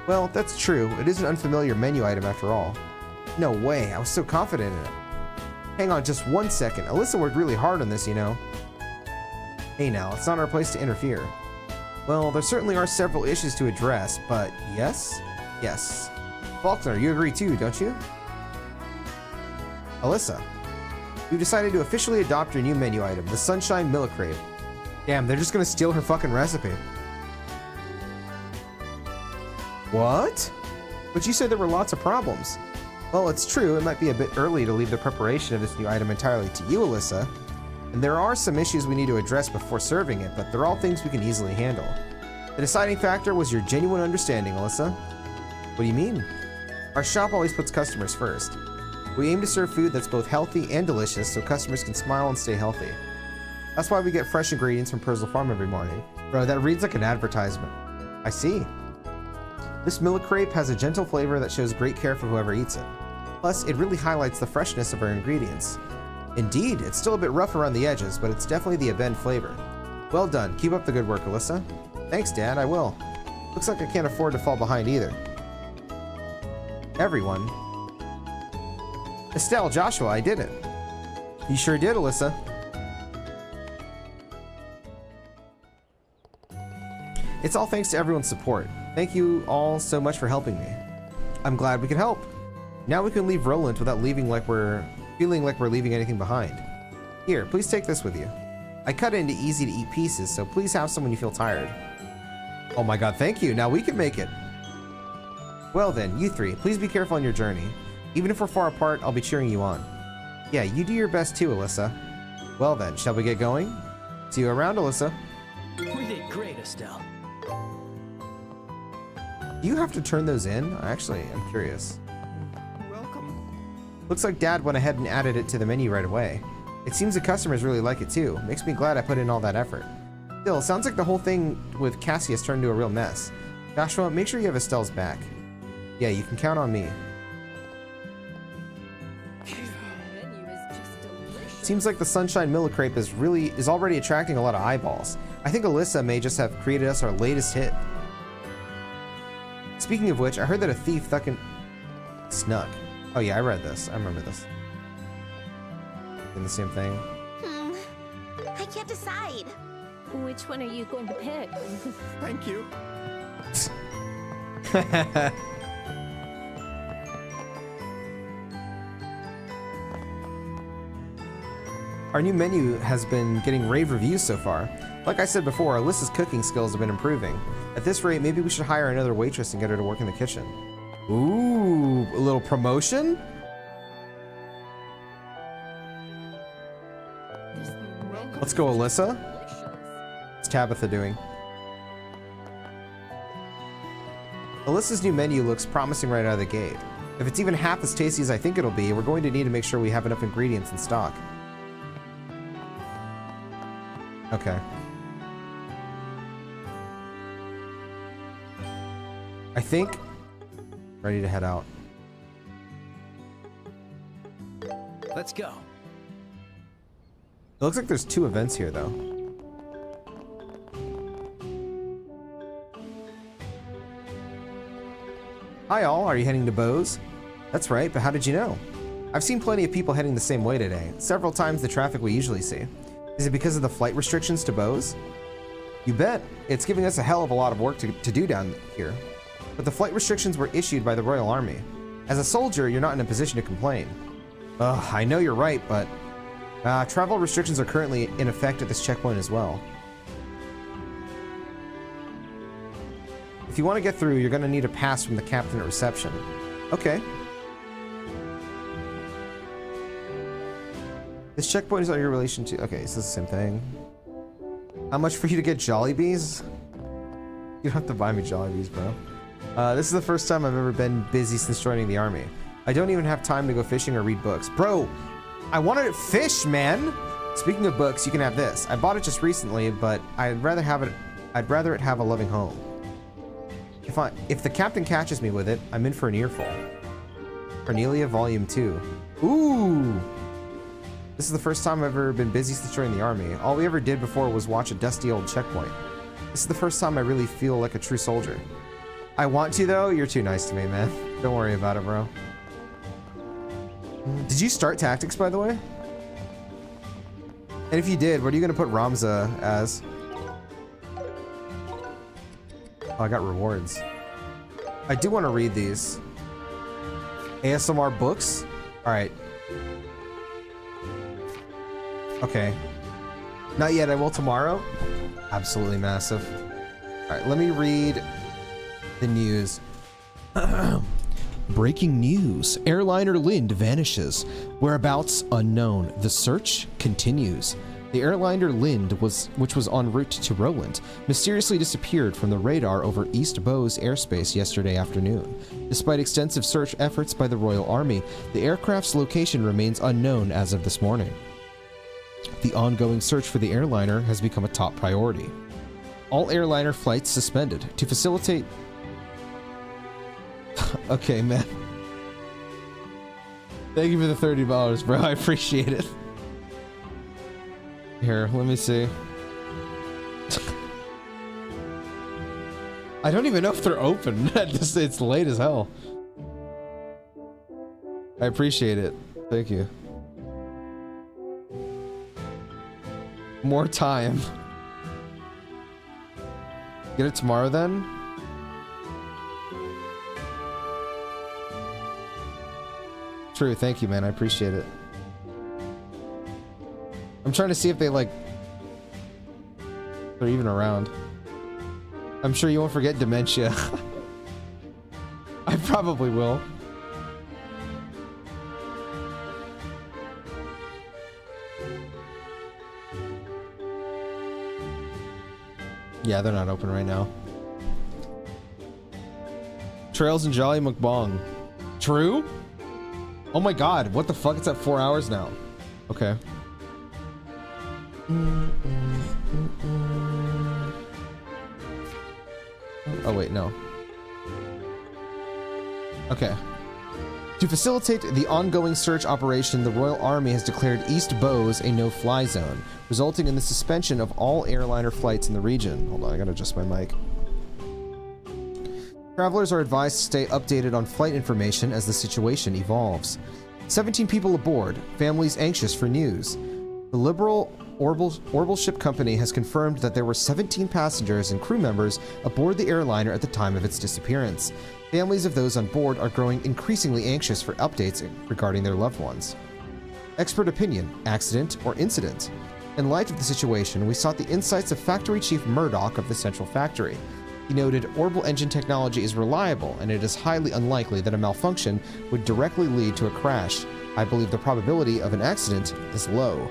S1: Well, that's true. It is an unfamiliar menu item after all. No way, I was so confident in it. Hang on just 1 second. Alyssa worked really hard on this, you know. Hey now, it's not our place to interfere. Well, there certainly are several issues to address, but yes? Yes. Faulkner, you agree too, don't you? Alyssa, we've decided to officially adopt your new menu item, the Sunshine Millicrepe. Damn, they're just gonna steal her fucking recipe. What? But you said there were lots of problems. Well, it's true, it might be a bit early to leave the preparation of this new item entirely to you, Alyssa. And there are some issues we need to address before serving it, but they're all things we can easily handle. The deciding factor was your genuine understanding, Alyssa. What do you mean? Our shop always puts customers first. We aim to serve food that's both healthy and delicious so customers can smile and stay healthy. That's why we get fresh ingredients from Perzel Farm every morning. Bro, that reads like an advertisement. I see. This millicrepe has a gentle flavor that shows great care for whoever eats it. Plus, it really highlights the freshness of our ingredients. Indeed, it's still a bit rough around the edges, but it's definitely the Aben flavor. Well done. Keep up the good work, Alyssa. Thanks, Dad. I will. Looks like I can't afford to fall behind either. Everyone. Estelle, Joshua, I did it. You sure did, Alyssa. It's all thanks to everyone's support. Thank you all so much for helping me. I'm glad we could help. Now we can leave Roland without feeling like we're leaving anything behind. Here, please take this with you. I cut it into easy-to-eat pieces, so please have some when you feel tired. Oh my god, thank you. Now we can make it. Well then, you three, please be careful on your journey. Even if we're far apart, I'll be cheering you on. Yeah, you do your best too, Alyssa. Well then, shall we get going? See you around, Alyssa.
S2: We did great, Estelle.
S1: Do you have to turn those in? Actually, I'm curious. Looks like Dad went ahead and added it to the menu right away. It seems the customers really like it too. Makes me glad I put in all that effort. Still, sounds like the whole thing with Cassius turned into a real mess. Joshua, make sure you have Estelle's back. Yeah, you can count on me. Seems like the Sunshine Miller Crepe is already attracting a lot of eyeballs. I think Alyssa may just have created us our latest hit. Speaking of which, I heard that a thief snuck. Oh yeah, I read this. I remember this. Doing the same thing.
S3: I can't decide.
S4: Which one are you going to pick?
S2: Thank you.
S1: Our new menu has been getting rave reviews so far. Like I said before, Alyssa's cooking skills have been improving. At this rate, maybe we should hire another waitress and get her to work in the kitchen. Ooh, a little promotion? Let's go, Alyssa. What's Tabitha doing? Alyssa's new menu looks promising right out of the gate. If it's even half as tasty as I think it'll be, we're going to need to make sure we have enough ingredients in stock. Okay. I think... Ready to head out.
S2: Let's go.
S1: It looks like there's 2 events here, though. Hi all, are you heading to Bose? That's right, but how did you know? I've seen plenty of people heading the same way today, several times the traffic we usually see. Is it because of the flight restrictions to Bose? You bet. It's giving us a hell of a lot of work to do down here. But the flight restrictions were issued by the Royal Army. As a soldier, you're not in a position to complain. Ugh, I know you're right, but... travel restrictions are currently in effect at this checkpoint as well. If you want to get through, you're going to need a pass from the captain at reception. Okay. This checkpoint is all your relation to... Okay, so it's the same thing. How much for you to get Jollibees? You don't have to buy me Jollibees, bro. This is the first time I've ever been busy since joining the army. I don't even have time to go fishing or read books. Bro, I wanted to fish, man! Speaking of books, you can have this. I bought it just recently, but I'd rather it have a loving home. If the captain catches me with it, I'm in for an earful. Cornelia Volume 2. Ooh! This is the first time I've ever been busy since joining the army. All we ever did before was watch a dusty old checkpoint. This is the first time I really feel like a true soldier. I want to, though. You're too nice to me, man. Don't worry about it, bro. Did you start tactics, by the way? And if you did, what are you going to put Ramza as? Oh, I got rewards. I do want to read these. ASMR books? Alright. Okay. Not yet, I will tomorrow. Absolutely massive. Alright, let me read the news. Breaking news. Airliner Lind vanishes. Whereabouts unknown. The search continues. The airliner Lind, which was en route to Roland, mysteriously disappeared from the radar over East Bose airspace yesterday afternoon. Despite extensive search efforts by the Royal Army, the aircraft's location remains unknown as of this morning. The ongoing search for the airliner has become a top priority. All airliner flights suspended to facilitate... Okay, man. Thank you for the $30, bro. I appreciate it. Here, let me see. I don't even know if they're open. It's late as hell. I appreciate it. Thank you. More time. Get it tomorrow then? True, thank you, man. I appreciate it. I'm trying to see if they're even around. I'm sure you won't forget dementia. I probably will. Yeah, they're not open right now. Trails and Jolly Mukbang. True? Oh my god, what the fuck? It's at 4 hours now. Okay. Oh wait, no. Okay. To facilitate the ongoing search operation, the Royal Army has declared East Bowes a no-fly zone, resulting in the suspension of all airliner flights in the region. Hold on, I gotta adjust my mic. Travelers are advised to stay updated on flight information as the situation evolves. 17 people aboard, families anxious for news. The Liberal Orbital Ship Company has confirmed that there were 17 passengers and crew members aboard the airliner at the time of its disappearance. Families of those on board are growing increasingly anxious for updates regarding their loved ones. Expert opinion, accident, or incident? In light of the situation, we sought the insights of Factory Chief Murdoch of the Central Factory. He noted orbital engine technology is reliable, and it is highly unlikely that a malfunction would directly lead to a crash. I believe the probability of an accident is low.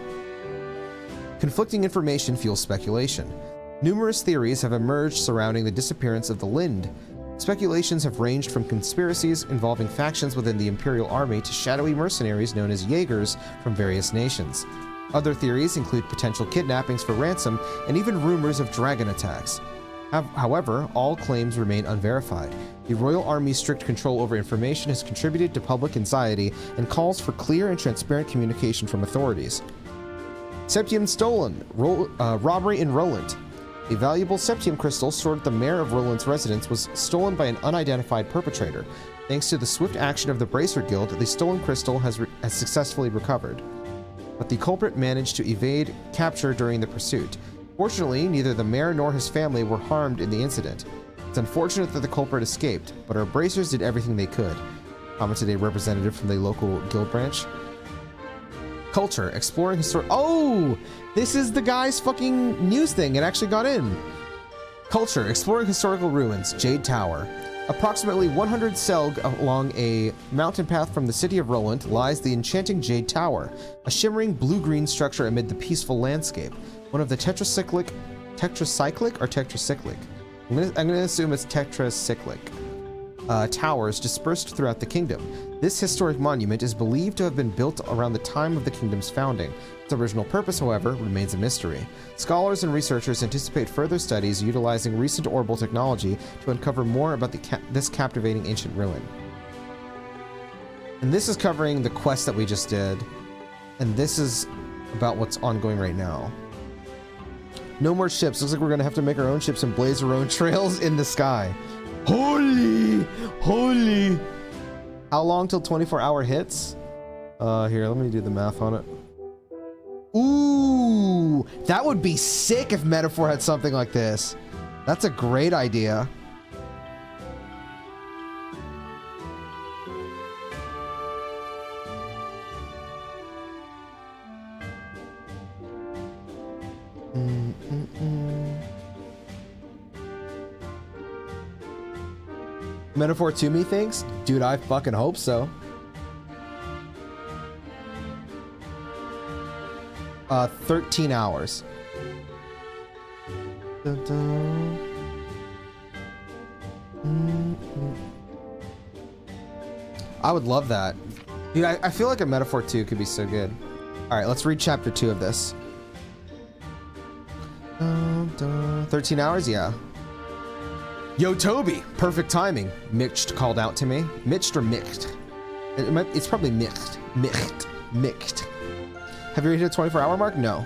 S1: Conflicting information fuels speculation. Numerous theories have emerged surrounding the disappearance of the Lind. Speculations have ranged from conspiracies involving factions within the Imperial Army to shadowy mercenaries known as Jaegers from various nations. Other theories include potential kidnappings for ransom and even rumors of dragon attacks. However, all claims remain unverified. The Royal Army's strict control over information has contributed to public anxiety and calls for clear and transparent communication from authorities. Septium stolen. Robbery in Roland. A valuable septium crystal stored at the mayor of Roland's residence was stolen by an unidentified perpetrator. Thanks to the swift action of the Bracer Guild, the stolen crystal has successfully recovered. But the culprit managed to evade capture during the pursuit. Fortunately, neither the mayor nor his family were harmed in the incident. It's unfortunate that the culprit escaped, but our bracers did everything they could, commented a representative from the local guild branch. Culture, exploring historic. Oh! This is the guy's fucking news thing. It actually got in. Culture, exploring historical ruins, Jade Tower. Approximately 100 selg along a mountain path from the city of Roland lies the enchanting Jade Tower, a shimmering blue-green structure amid the peaceful landscape. One of the tetracyclic or tetracyclic? I'm gonna assume it's tetracyclic. Towers dispersed throughout the kingdom. This historic monument is believed to have been built around the time of the kingdom's founding. Its original purpose, however, remains a mystery. Scholars and researchers anticipate further studies utilizing recent orbital technology to uncover more about this captivating ancient ruin. And this is covering the quest that we just did, and this is about what's ongoing right now. No more ships. Looks like we're gonna have to make our own ships and blaze our own trails in the sky. Holy! Holy! How long till 24-hour hits? Here, let me do the math on it. Ooh! That would be sick if Metaphor had something like this. That's a great idea. Metaphor to me thinks? Dude, I fucking hope so. 13 hours. Dun, dun. I would love that. Dude, I feel like a Metaphor 2 could be so good. Alright, let's read chapter 2 of this. 13 hours? Yeah. Yo, Toby! Perfect timing. Mitched called out to me. Mitched or mixed? It's probably mixed. Mixed. Have you hit a 24-hour mark? No.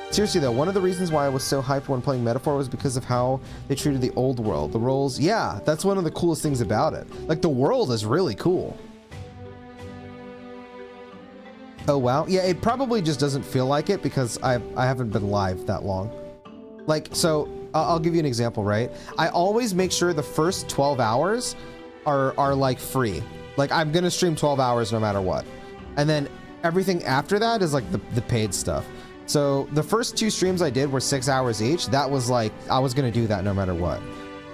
S1: Seriously though, one of the reasons why I was so hyped when playing Metaphor was because of how they treated the old world. The roles, yeah, that's one of the coolest things about it. Like, the world is really cool. Oh wow. Yeah, it probably just doesn't feel like it because I haven't been live that long. Like, so I'll give you an example, right? I always make sure the first 12 hours are like free. Like, I'm gonna stream 12 hours no matter what. And then everything after that is like the paid stuff. So the first 2 streams I did were 6 hours each. That was like, I was gonna do that no matter what.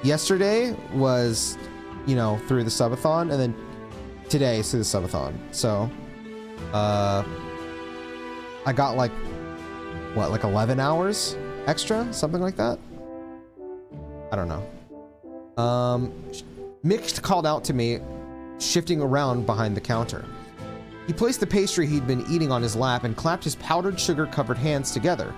S1: Yesterday was, you know, through the subathon, and then today is through the subathon. So, I got like, what, like 11 hours extra? Something like that? I don't know. Mick called out to me, shifting around behind the counter. He placed the pastry he'd been eating on his lap and clapped his powdered sugar-covered hands together,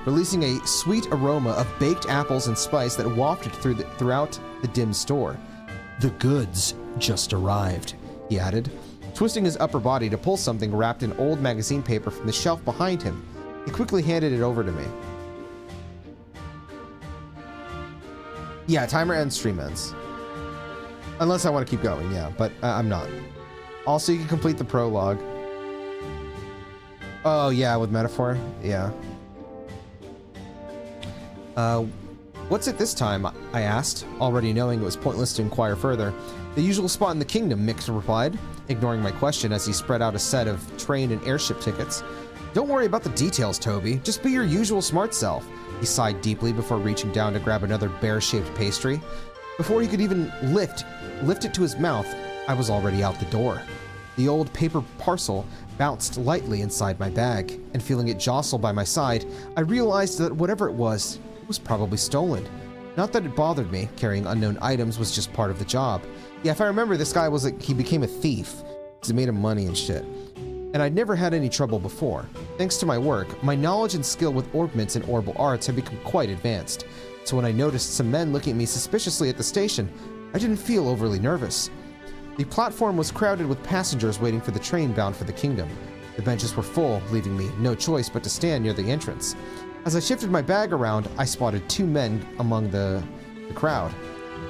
S1: releasing a sweet aroma of baked apples and spice that wafted throughout the dim store. "The goods just arrived," he added, twisting his upper body to pull something wrapped in old magazine paper from the shelf behind him. He quickly handed it over to me. Yeah, timer ends, stream ends. Unless I want to keep going, yeah, but I'm not. Also, you can complete the prologue. Oh, yeah, with metaphor? Yeah. What's it this time? I asked, already knowing it was pointless to inquire further. "The usual spot in the kingdom," Mick replied, ignoring my question as he spread out a set of train and airship tickets. "Don't worry about the details, Toby. Just be your usual smart self." He sighed deeply before reaching down to grab another bear-shaped pastry. Before he could even lift it to his mouth, I was already out the door. The old paper parcel bounced lightly inside my bag, and feeling it jostle by my side, I realized that whatever it was probably stolen. Not that it bothered me. Carrying unknown items was just part of the job. Yeah, if I remember, this guy was he became a thief because he made him money and shit. And I'd never had any trouble before. Thanks to my work, my knowledge and skill with orbments and orbal arts had become quite advanced. So when I noticed some men looking at me suspiciously at the station, I didn't feel overly nervous. The platform was crowded with passengers waiting for the train bound for the kingdom. The benches were full, leaving me no choice but to stand near the entrance. As I shifted my bag around, I spotted two men among the crowd.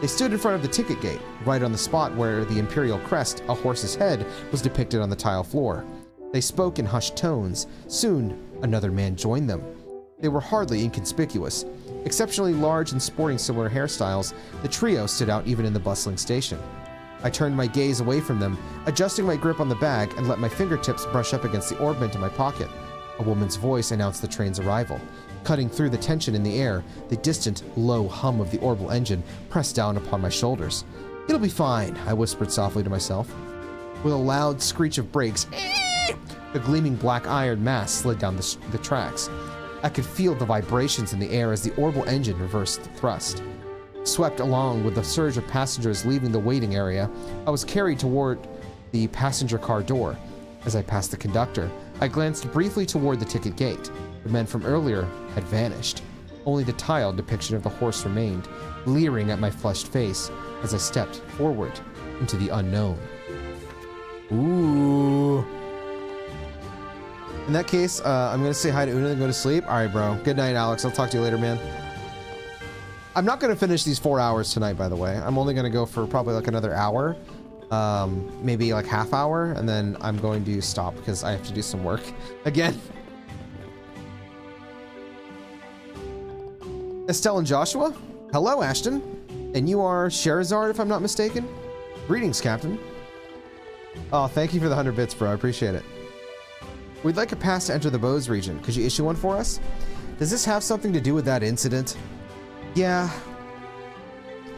S1: They stood in front of the ticket gate, right on the spot where the imperial crest, a horse's head, was depicted on the tile floor. They spoke in hushed tones. Soon, another man joined them. They were hardly inconspicuous. Exceptionally large and sporting similar hairstyles, the trio stood out even in the bustling station. I turned my gaze away from them, adjusting my grip on the bag and let my fingertips brush up against the orbment in my pocket. A woman's voice announced the train's arrival. Cutting through the tension in the air, the distant, low hum of the orbital engine pressed down upon my shoulders. "It'll be fine," I whispered softly to myself. With a loud screech of brakes, the gleaming black iron mass slid down the tracks. I could feel the vibrations in the air as the orbital engine reversed the thrust. Swept along with the surge of passengers leaving the waiting area, I was carried toward the passenger car door. As I passed the conductor, I glanced briefly toward the ticket gate. The men from earlier had vanished. Only the tiled depiction of the horse remained, leering at my flushed face as I stepped forward into the unknown. Ooh. In that case, I'm going to say hi to Una and go to sleep. All right, bro. Good night, Alex. I'll talk to you later, man. I'm not going to finish these 4 hours tonight, by the way. I'm only going to go for probably like another hour. Maybe like half hour, and then I'm going to stop because I have to do some work again. Estelle and Joshua? Hello, Ashton. And you are Sherazard, if I'm not mistaken? Greetings, Captain. Oh, thank you for the 100 bits, bro. I appreciate it. We'd like a pass to enter the Bose region. Could you issue one for us? Does this have something to do with that incident? Yeah.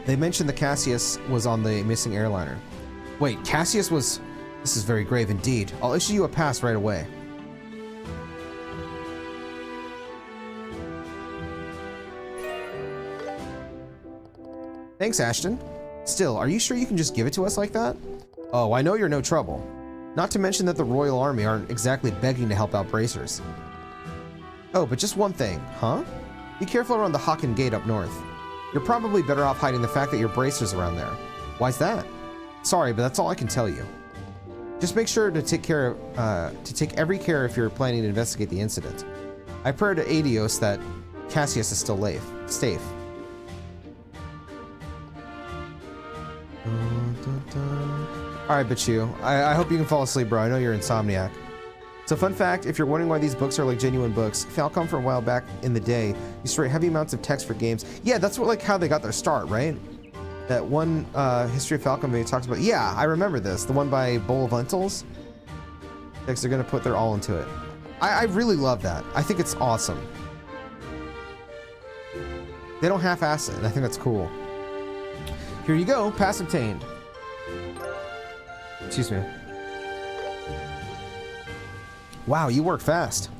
S1: They mentioned the Cassius was on the missing airliner. Wait, Cassius was... This is very grave indeed. I'll issue you a pass right away. Thanks, Ashton. Still, are you sure you can just give it to us like that? Oh, I know you're no trouble. Not to mention that the Royal Army aren't exactly begging to help out bracers. Oh, but just one thing, huh? Be careful around the Hocken Gate up north. You're probably better off hiding the fact that your bracers around there. Why's that? Sorry, but that's all I can tell you. Just make sure to take every care if you're planning to investigate the incident. I pray to Adios that Cassius is still safe. Alright, Bichu. I hope you can fall asleep, bro. I know you're insomniac. So fun fact, if you're wondering why these books are like genuine books, Falcom from a while back in the day used to write heavy amounts of text for games. Yeah, that's what, like, how they got their start, right? That one History of Falcom video talks about. Yeah, I remember this. The one by Bowl of Lentils. Because they're gonna put their all into it. I really love that. I think it's awesome. They don't half-ass it, and I think that's cool. Here you go, pass obtained. Excuse me. Wow, you work fast.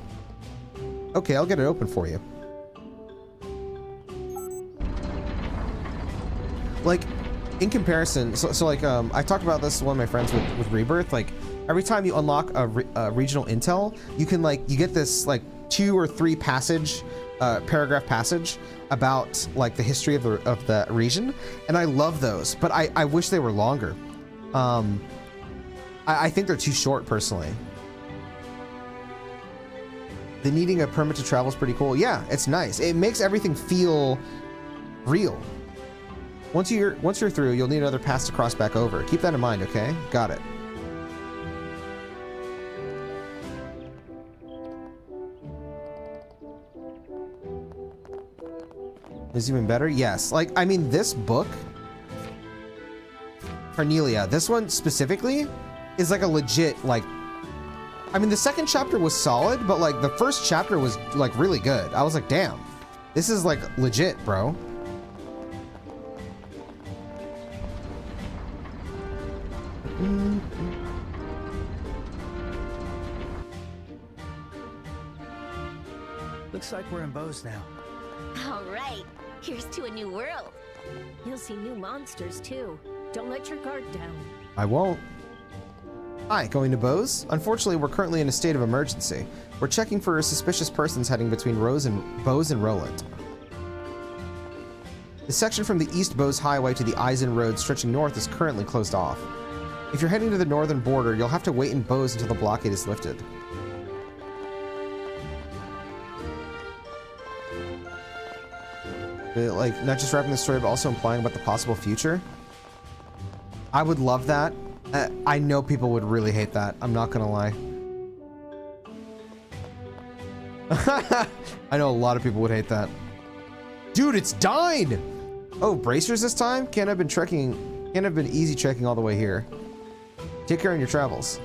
S1: Okay, I'll get it open for you. Like, in comparison, so like I talked about this with one of my friends with Rebirth. Like every time you unlock a regional intel, you can you get this like 2 or 3 paragraph passage about like the history of the region, and I love those, but I wish they were longer. I think they're too short personally. The needing a permit to travel is pretty cool. Yeah, it's nice. It makes everything feel real. Once you're through, you'll need another pass to cross back over. Keep that in mind, okay? Got it. Is even better? Yes. Like, I mean, this book, Cornelia, this one specifically is like a legit, like, I mean, the second chapter was solid, but like the first chapter was like really good. I was like, damn, this is like legit, bro.
S2: Looks like we're in Bose now.
S3: All right, here's to a new world.
S4: You'll see new monsters too. Don't let your guard down.
S1: I won't. Hi, going to Bose? Unfortunately, we're currently in a state of emergency. We're checking for suspicious persons heading between Bose and Roland. The section from the East Bose Highway to the Eisen Road stretching north is currently closed off. If you're heading to the northern border, you'll have to wait in Bose until the blockade is lifted. Like, not just wrapping the story, but also implying about the possible future. I would love that. I know people would really hate that. I'm not gonna lie. I know a lot of people would hate that. Dude, it's died! Oh, bracers this time? Can't have been easy trekking all the way here. Take care on your travels.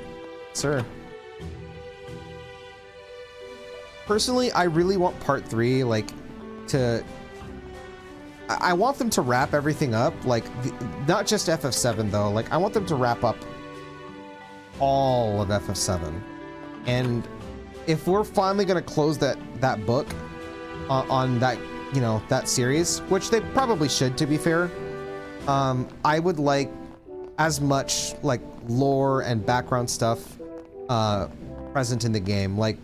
S1: Sir. Personally, I really want part 3, like, I want them to wrap everything up, like, not just FF7 though, like, I want them to wrap up all of FF7. And if we're finally gonna close that book on that, you know, that series, which they probably should, to be fair, I would like as much, like, lore and background stuff present in the game. Like,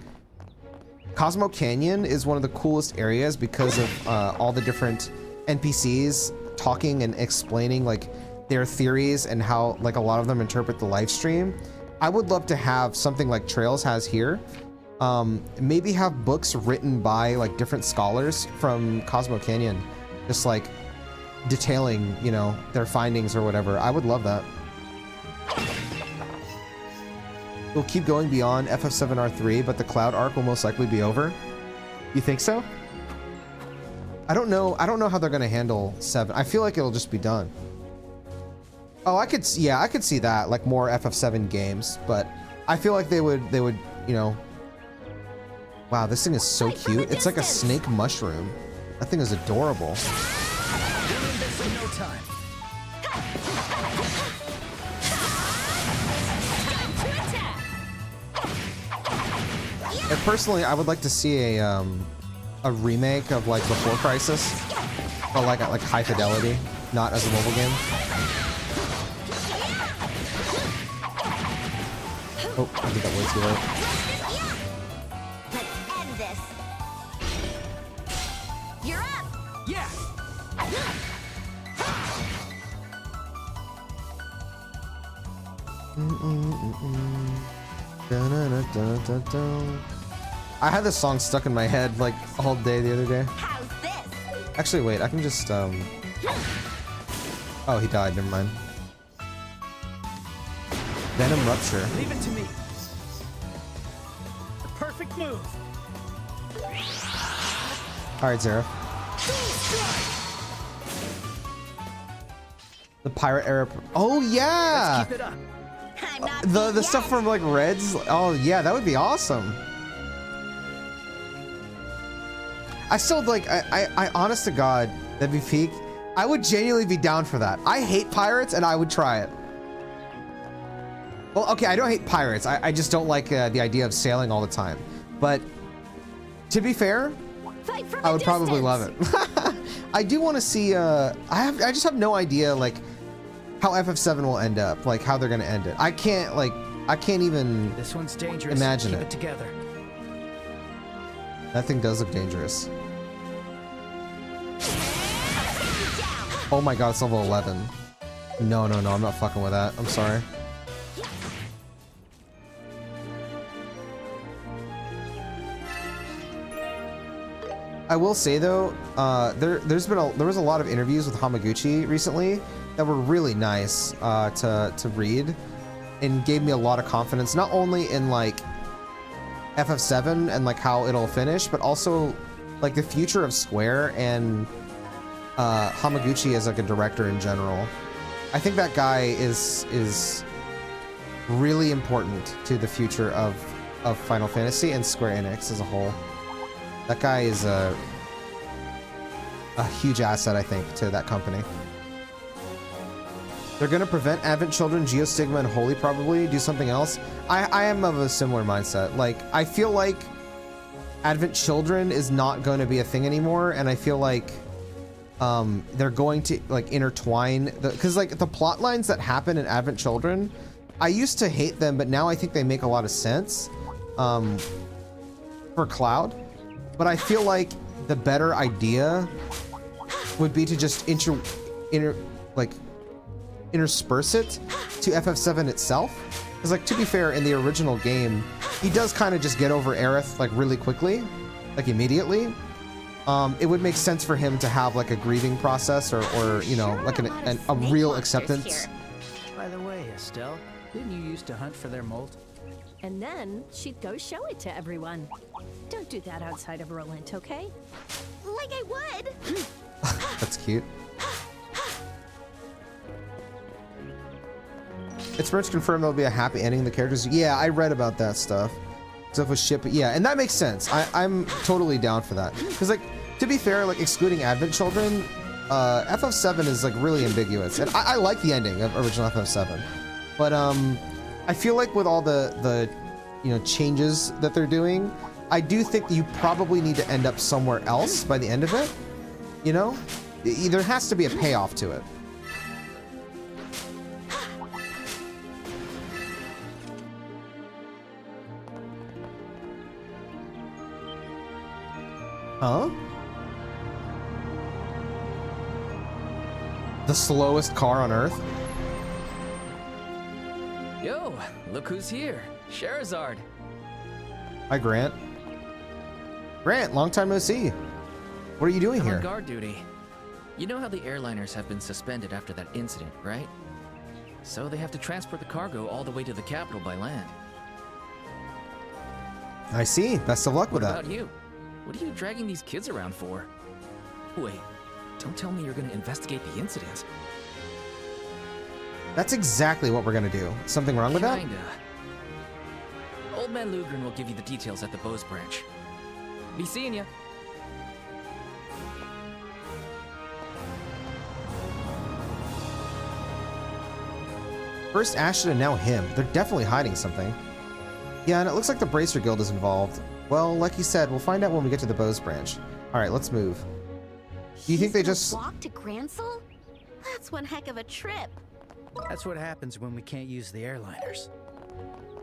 S1: Cosmo Canyon is one of the coolest areas because of all the different NPCs talking and explaining like their theories and how like a lot of them interpret the live stream. I would love to have something like Trails has here. Maybe have books written by like different scholars from Cosmo Canyon, just like detailing, you know, their findings or whatever. I would love that. We'll keep going beyond FF7R3, but the Cloud arc will most likely be over. You think so? I don't know how they're gonna handle 7. I feel like it'll just be done. Oh, I could see that, like more FF7 games, but I feel like they would, you know. Wow, this thing is so cute. It's like a snake mushroom. That thing is adorable. And personally, I would like to see a remake of like Before Crisis, but like at like high fidelity, not as a mobile game. Oh, I did that way too late.
S3: Let's end this. You're up.
S2: Yeah.
S1: I had this song stuck in my head like all day the other day.
S3: How's this?
S1: Actually, wait, I can just Oh, he died. Never mind. Venom Rupture.
S2: Leave it to me. The perfect move.
S1: All right, Zara. The pirate era. Oh yeah.
S2: Let's keep it up.
S3: I'm not
S1: The
S3: beat
S1: stuff
S3: yet.
S1: from like Reds. Oh yeah, that would be awesome. I still like. I honest to God, that'd be peak. I would genuinely be down for that. I hate pirates, and I would try it. Well, okay, I don't hate pirates. I just don't like the idea of sailing all the time. But to be fair,
S4: Fight from
S1: I
S4: a
S1: would probably love it.
S4: distance.
S1: I do want to see. I just have no idea like how FF7 will end up, like how they're gonna end it. I can't even
S2: This one's dangerous.
S1: imagine
S2: Keep
S1: it.
S2: it together.
S1: That thing does look dangerous. Oh my god, it's level 11. No, I'm not fucking with that. I'm sorry. I will say though, there was a lot of interviews with Hamaguchi recently that were really nice to read, and gave me a lot of confidence, not only in like FF7 and like how it'll finish, but also like the future of Square and Hamaguchi as like a director in general. I think that guy is really important to the future of Final Fantasy and Square Enix as a whole. That guy is a huge asset, I think, to that company. They're gonna prevent Advent Children, Geostigma, and Holy probably, do something else. I am of a similar mindset. Like, I feel like Advent Children is not going to be a thing anymore, and I feel like they're going to like intertwine because like the plot lines that happen in Advent Children, I used to hate them, but now I think they make a lot of sense for Cloud. But I feel like the better idea would be to just intersperse it to FF7 itself. Because like, to be fair, in the original game, he does kind of just get over Aerith like really quickly, like immediately. It would make sense for him to have like a grieving process or you know, like a real acceptance.
S2: By the way, Estelle, didn't you used to hunt for their molt?
S4: And then she'd go show it to everyone. Don't do that outside of Roland, okay?
S3: Like I would.
S1: That's cute. It's pretty much confirmed there'll be a happy ending. The characters, yeah, I read about that stuff with ship, yeah, and that makes sense. I'm totally down for that. Because like, to be fair, like excluding Advent Children, FF7 is like really ambiguous, and I like the ending of original FF7, but I feel like with all the you know, changes that they're doing, I do think that you probably need to end up somewhere else by the end of it. You know, there has to be a payoff to it. Huh? The slowest car on Earth?
S5: Yo, look who's here. Sherazard.
S1: Hi, Grant. Grant, long time no see. What are you doing
S5: I'm
S1: here?
S5: on guard duty. You know how the airliners have been suspended after that incident, right? So they have to transport the cargo all the way to the capital by land.
S1: I see. Best of luck with
S5: What
S1: that.
S5: about you? What are you dragging these kids around for? Wait, don't tell me you're gonna investigate the incident.
S1: That's exactly what we're gonna do. Something wrong with that?
S5: Kinda. Old man Lugren will give you the details at the Bose branch. Be seeing ya.
S1: First Ashton and now him. They're definitely hiding something. Yeah, and it looks like the Bracer Guild is involved. Well, like you said, we'll find out when we get to the Bose branch. Alright, let's move. Do you think they just...
S3: walk to Gransel? That's one heck of a trip.
S2: That's what happens when we can't use the airliners.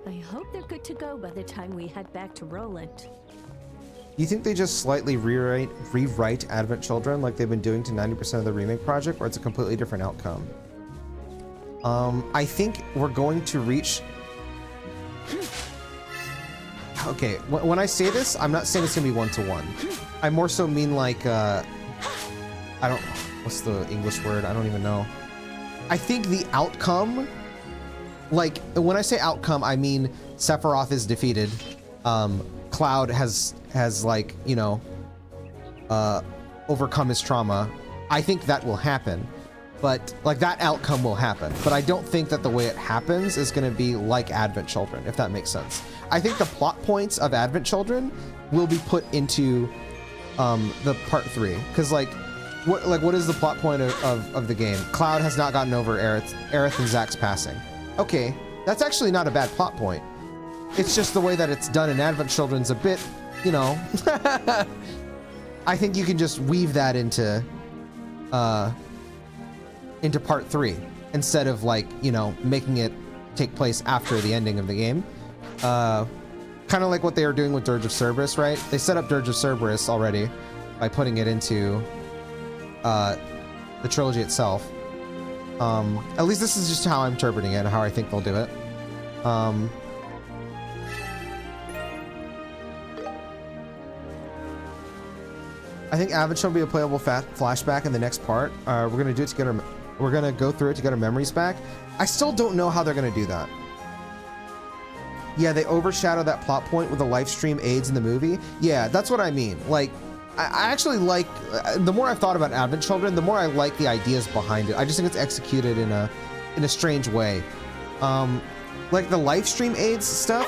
S4: I hope they're good to go by the time we head back to Roland.
S1: Do you think they just slightly rewrite Advent Children like they've been doing to 90% of the remake project, or it's a completely different outcome? I think we're going to reach... Okay, when I say this, I'm not saying it's gonna be one-to-one. I more so mean like, I don't... What's the English word? I don't even know. I think the outcome... Like, when I say outcome, I mean Sephiroth is defeated. Cloud has like, you know, overcome his trauma. I think that will happen. But, like, that outcome will happen. But I don't think that the way it happens is going to be like Advent Children, if that makes sense. I think the plot points of Advent Children will be put into the part 3. Because, like, what is the plot point of the game? Cloud has not gotten over Aerith and Zack's passing. Okay, that's actually not a bad plot point. It's just the way that it's done in Advent Children's a bit, you know... I think you can just weave that into part 3. instead of like, you know, making it take place after the ending of the game. Kind of like what they were doing with Dirge of Cerberus, right? They set up Dirge of Cerberus already by putting it into the trilogy itself. At least this is just how I'm interpreting it and how I think they'll do it. I think Advent will be a playable flashback in the next part. We're gonna do it to get our, we're gonna go through it to get our memories back. I still don't know how they're gonna do that. Yeah, they overshadow that plot point with the live stream aids in the movie. Yeah, that's what I mean. Like, I actually like, the more I've thought about Advent Children, the more I like the ideas behind it. I just think it's executed in a strange way. Like the live stream aids stuff,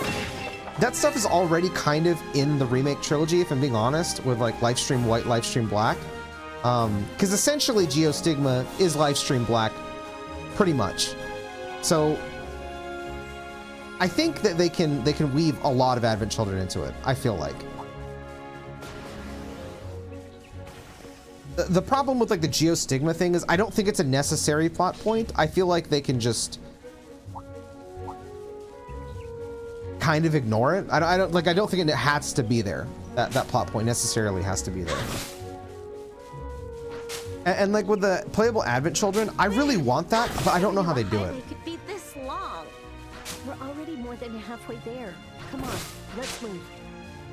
S1: that stuff is already kind of in the remake trilogy, if I'm being honest, with like Livestream White, Livestream Black. Because essentially Geostigma is Livestream Black, pretty much. So I think that they can weave a lot of Advent Children into it, I feel like. The problem with like the Geostigma thing is I don't think it's a necessary plot point. I feel like they can just kind of ignore it. I don't think it has to be there. That plot point necessarily has to be there. And like with the playable Advent Children, I really want that, but I don't know how they do it.
S4: It could be this long. We're already more than halfway there. Come on, let's move.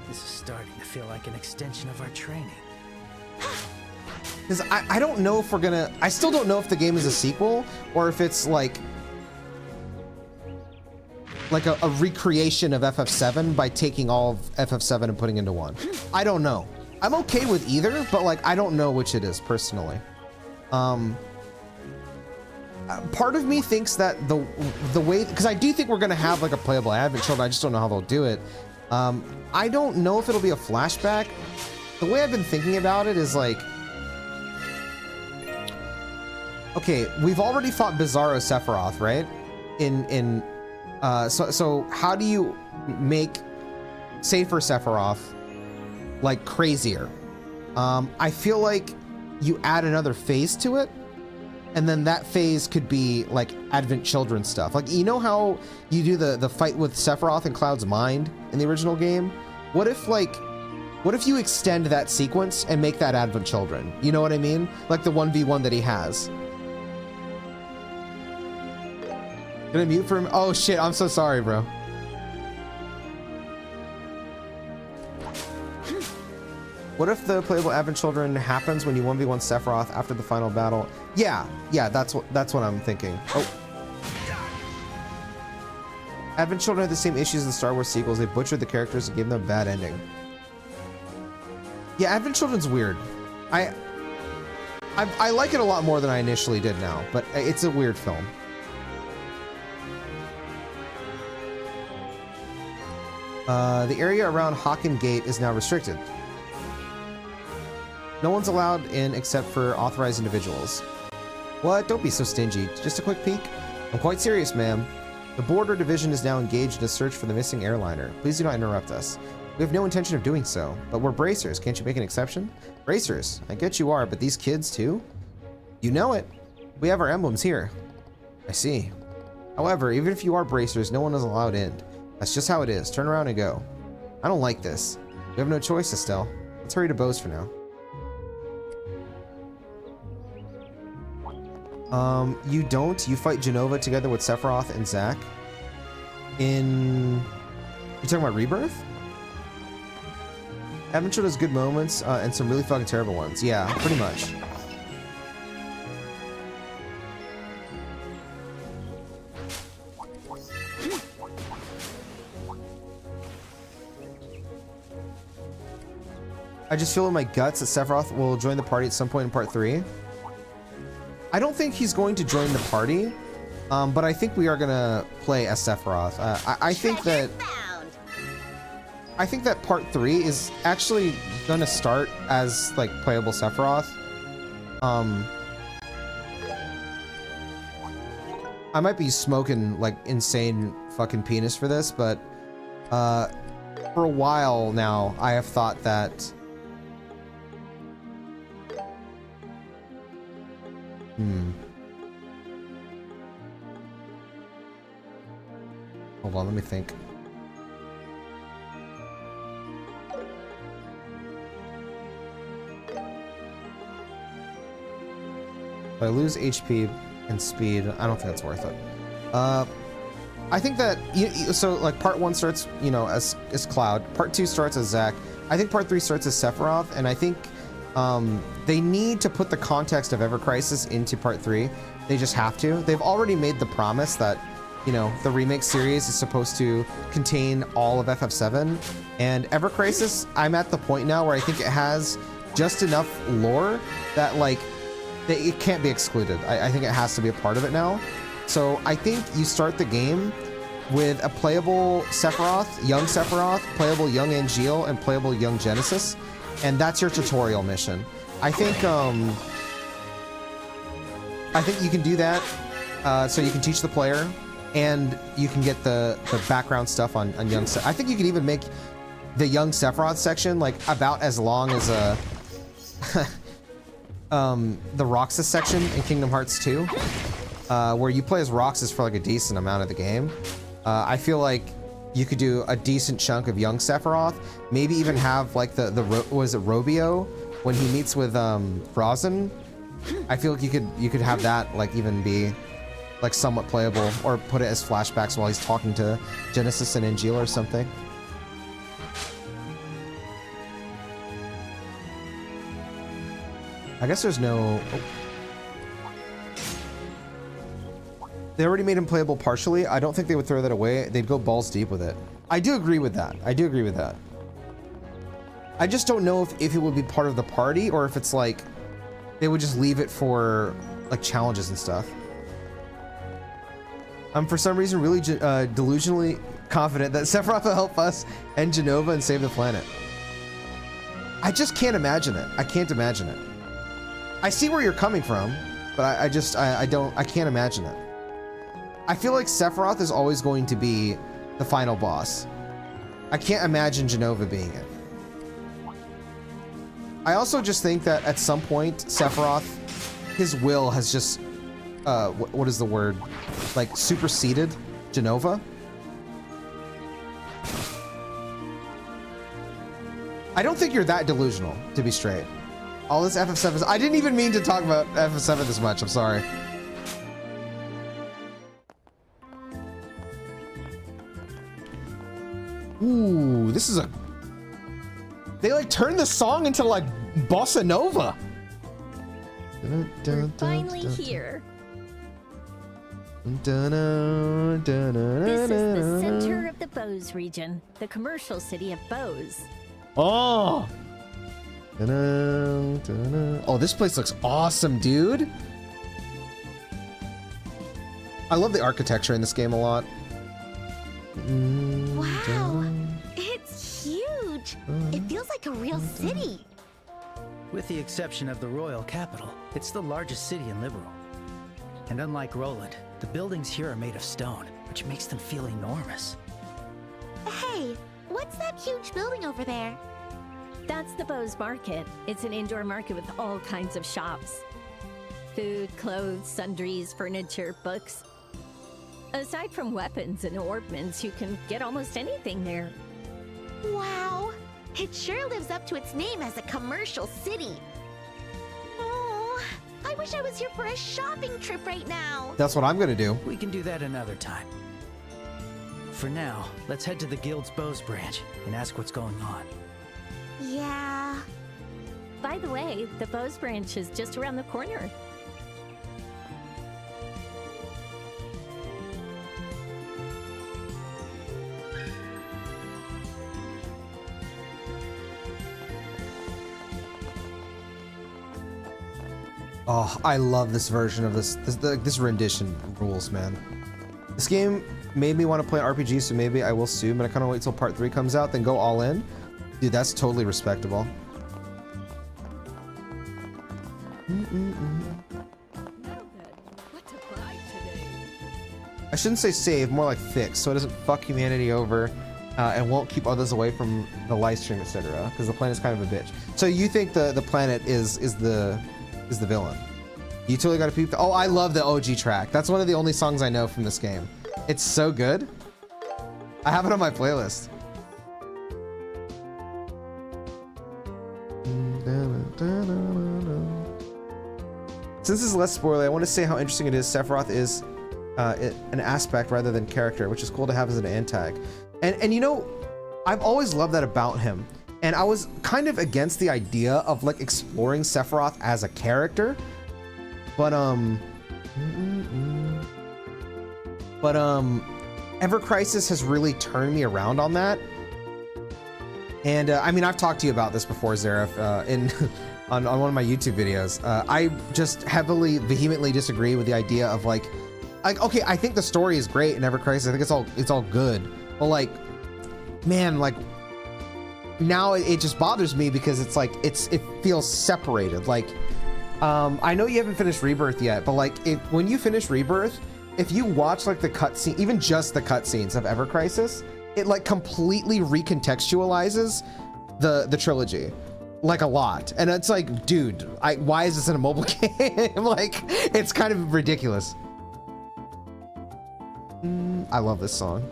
S2: This is starting to feel like an extension of our training.
S1: Because I don't know if we're gonna, I still don't know if the game is a sequel or if it's like a recreation of FF7 by taking all of FF7 and putting into one. I don't know. I'm okay with either, but like I don't know which it is personally. Part of me thinks that the way, because I do think we're gonna have like a playable Advent Children, I just don't know how they'll do it. I don't know if it'll be a flashback. The way I've been thinking about it is like, okay, we've already fought Bizarro Sephiroth, right? So how do you make Safer Sephiroth like crazier? I feel like you add another phase to it, and then that phase could be like Advent Children stuff. Like, you know how you do the fight with Sephiroth in Cloud's mind in the original game? What if you extend that sequence and make that Advent Children? You know what I mean? Like the 1v1 that he has. Did I mute for him? Oh shit, I'm so sorry, bro. What if the playable Advent Children happens when you 1v1 Sephiroth after the final battle? Yeah, that's what I'm thinking. Oh. Advent Children had the same issues as the Star Wars sequels. They butchered the characters and gave them a bad ending. Yeah, Advent Children's weird. I like it a lot more than I initially did now, but it's a weird film. The area around Hocken Gate is now restricted. No one's allowed in except for authorized individuals. What? Don't be so stingy. Just a quick peek? I'm quite serious, ma'am. The Border Division is now engaged in a search for the missing airliner. Please do not interrupt us. We have no intention of doing so, but we're bracers. Can't you make an exception? Bracers? I get you are, but these kids too? You know it. We have our emblems here. I see. However, even if you are bracers, no one is allowed in. That's just how it is. Turn around and go. I don't like this. We have no choice, Estelle. Let's hurry to Bose for now. You don't. You fight Genova together with Sephiroth and Zack. You talking about Rebirth? Adventure has good moments and some really fucking terrible ones. Yeah, pretty much. I just feel in my guts that Sephiroth will join the party at some point in part 3. I don't think he's going to join the party, but I think we are gonna play as Sephiroth. I think that part 3 is actually gonna start as like playable Sephiroth. I might be smoking like insane fucking penis for this, but for a while now I have thought that Hold on, let me think. If I lose HP and speed, I don't think that's worth it. I think that so like part 1 starts, you know, as Cloud. Part 2 starts as Zack. I think part 3 starts as Sephiroth, and I think they need to put the context of Ever Crisis into part 3. They just have to. They've already made the promise that, you know, the remake series is supposed to contain all of FF7, and Ever Crisis, I'm at the point now where I think it has just enough lore that like it can't be excluded. I think it has to be a part of it now. So I think you start the game with a playable Sephiroth, young Sephiroth, playable young Angeal, and playable young Genesis, and that's your tutorial mission. I think you can do that, so you can teach the player, and you can get the background stuff on young. I think you can even make the young Sephiroth section like about as long as the Roxas section in Kingdom Hearts 2, where you play as Roxas for like a decent amount of the game. I feel like you could do a decent chunk of young Sephiroth, maybe even have like was it Robio when he meets with Frozen. I feel like you could have that like even be like somewhat playable, or put it as flashbacks while he's talking to Genesis and Angeal or something. I guess there's no... Oh. They already made him playable partially. I don't think they would throw that away. They'd go balls deep with it. I do agree with that. I do agree with that. I just don't know if it would be part of the party, or if it's like they would just leave it for like challenges and stuff. I'm for some reason really delusionally confident that Sephiroth will help us and Genova and save the planet. I just can't imagine it. I can't imagine it. I see where you're coming from, but I can't imagine it. I feel like Sephiroth is always going to be the final boss. I can't imagine Genova being it. I also just think that at some point, Sephiroth, his will has just, what is the word? Like superseded Genova. I don't think you're that delusional, to be straight. All this FF7, I didn't even mean to talk about FF7 this much, I'm sorry. Ooh, this is they like turned the song into like bossa nova.
S4: We're finally here. This is the center of the Bose region, the commercial city of Bose.
S1: Oh. Oh, this place looks awesome, dude. I love the architecture in this game a lot.
S3: Wow, it's huge. It feels like a real city.
S2: With the exception of the royal capital, it's the largest city in Liberal. And unlike Roland, the buildings here are made of stone, which makes them feel enormous.
S3: Hey, what's that huge building over there?
S4: That's the Bose Market. It's an indoor market with all kinds of shops. Food, clothes, sundries, furniture, books. Aside from weapons and ornaments, you can get almost anything there.
S3: Wow, it sure lives up to its name as a commercial city. Oh, I wish I was here for a shopping trip right now.
S1: That's what I'm gonna do.
S2: We can do that another time. For now, let's head to the Guild's Bose branch and ask what's going on.
S3: Yeah.
S4: By the way, the Bose branch is just around the corner.
S1: Oh, I love this version of this rendition rules, man. This game made me want to play RPG, so maybe I will soon, but I kind of wait till part 3 comes out, then go all in. Dude, that's totally respectable. I shouldn't say save, more like fix, so it doesn't fuck humanity over and won't keep others away from the live stream, etc. Because the planet's kind of a bitch. So you think the planet is the villain? You totally got to peep. Oh, I love the OG track. That's one of the only songs I know from this game. It's so good. I have it on my playlist. Since this is less spoiler, I want to say how interesting it is. Sephiroth is an aspect rather than character, which is cool to have as an antag. And you know, I've always loved that about him. And I was kind of against the idea of like exploring Sephiroth as a character, but Ever Crisis has really turned me around on that. And I mean, I've talked to you about this before, Zareth, on one of my YouTube videos. I just vehemently disagree with the idea of like, okay, I think the story is great in Ever Crisis. I think it's all good, but like, man, like now it just bothers me because it's like it feels separated. Like, I know you haven't finished Rebirth yet, but like when you finish Rebirth, if you watch like the cutscene, even just the cutscenes of Ever Crisis, it like completely recontextualizes the trilogy, like a lot. And it's like, dude, why is this in a mobile game? Like, it's kind of ridiculous. I love this song.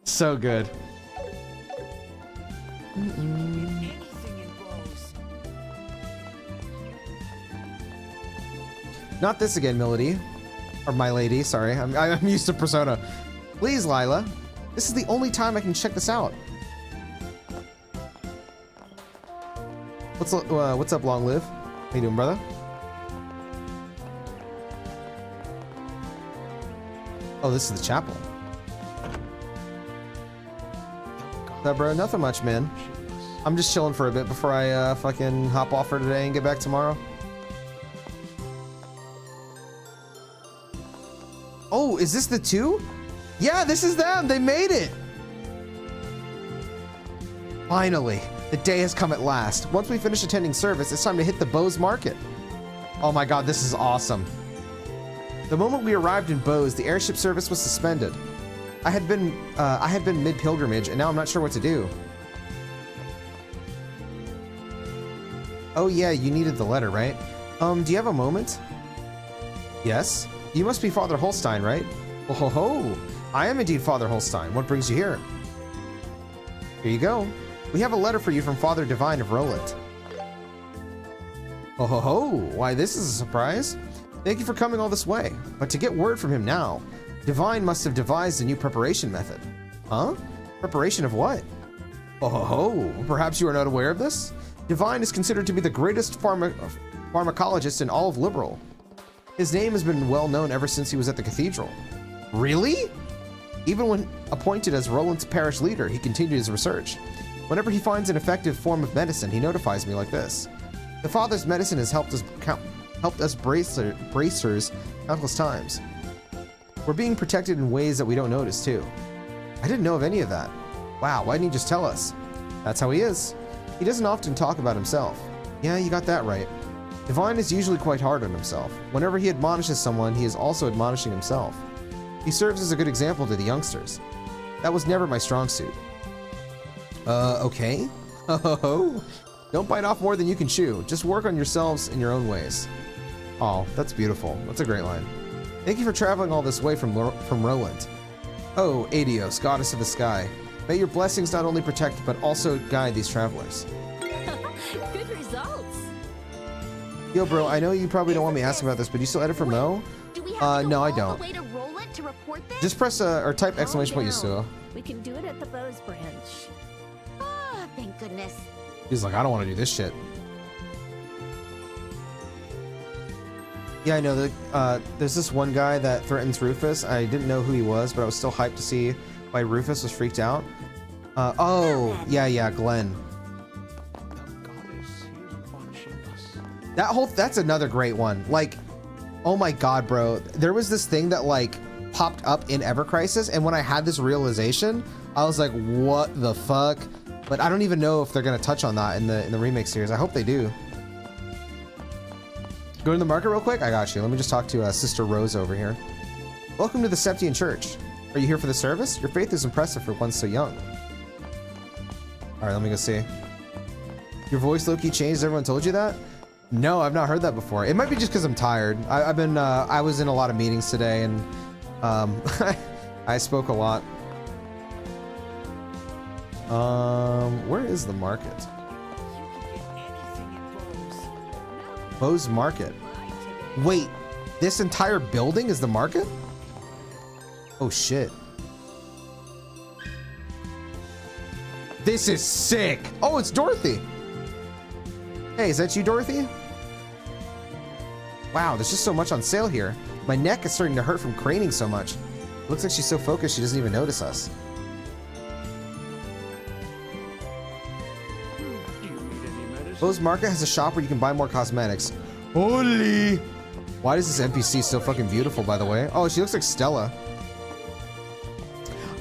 S1: So good. Not this again, Melody. Or my lady, sorry. I'm used to Persona. Please, Lila. This is the only time I can check this out. What's up, Long Live? How you doing, brother? Oh, this is the chapel. What's up, bro? Nothing much, man. I'm just chilling for a bit before I fucking hop off for today and get back tomorrow. Oh, is this the two? Yeah, this is them. They made it. Finally, the day has come at last. Once we finish attending service, it's time to hit the Bose Market. Oh my God, this is awesome. The moment we arrived in Bose, the airship service was suspended. I had been mid-pilgrimage, and now I'm not sure what to do. Oh yeah, you needed the letter, right? Do you have a moment? Yes. You must be Father Holstein, right? Oh ho ho! I am indeed Father Holstein. What brings you here? Here you go. We have a letter for you from Father Divine of Roland. Oh ho ho! Why, this is a surprise. Thank you for coming all this way. But to get word from him now, Divine must have devised a new preparation method. Huh? Preparation of what? Oh ho ho! Perhaps you are not aware of this? Divine is considered to be the greatest pharmacologist in all of Liberal. His name has been well known ever since he was at the cathedral. Really? Even when appointed as Roland's parish leader, he continued his research. Whenever he finds an effective form of medicine, he notifies me like this. The Father's medicine has helped us bracers countless times. We're being protected in ways that we don't notice, too. I didn't know of any of that. Wow, why didn't you just tell us? That's how he is. He doesn't often talk about himself. Yeah, you got that right. Divine is usually quite hard on himself. Whenever he admonishes someone, he is also admonishing himself. He serves as a good example to the youngsters. That was never my strong suit. Okay. Oh, don't bite off more than you can chew. Just work on yourselves in your own ways. Oh, that's beautiful. That's a great line. Thank you for traveling all this way from Roland. Oh, Adios, goddess of the sky. May your blessings not only protect, but also guide these travelers.
S4: Good results.
S1: Yo, bro, I know you probably don't want me asking about this, but you still edit for Mo?
S3: Do we have to go
S1: no, I
S3: all
S1: don't.
S3: the way to Roland to report this?
S1: Just press or type exclamation point, Yasuo.
S4: We can do it at the Bose branch.
S3: Oh, thank goodness.
S1: He's like, I don't want to do this shit. Yeah, I know that there's this one guy that threatens Rufus. I didn't know who he was, but I was still hyped to see why Rufus was freaked out. Oh, yeah, Glenn. That's another great one. Like, oh my God, bro. There was this thing that like popped up in Ever Crisis, and when I had this realization, I was like, what the fuck? But I don't even know if they're gonna touch on that in the remake series. I hope they do. Go to the market real quick? I got you. Let me just talk to Sister Rose over here. Welcome to the Septian Church. Are you here for the service? Your faith is impressive for one so young. Alright, let me go see. Your voice low-key changed, everyone told you that? No, I've not heard that before. It might be just because I'm tired. I've been, I was in a lot of meetings today and I spoke a lot. Where is the market? Bose Market. Wait, this entire building is the market? Oh shit. This is sick. Oh, it's Dorothy. Hey, is that you, Dorothy? Wow, there's just so much on sale here. My neck is starting to hurt from craning so much. Looks like she's so focused she doesn't even notice us. Bose Market has a shop where you can buy more cosmetics. Holy! Why is this NPC so fucking beautiful, by the way? Oh, she looks like Stella.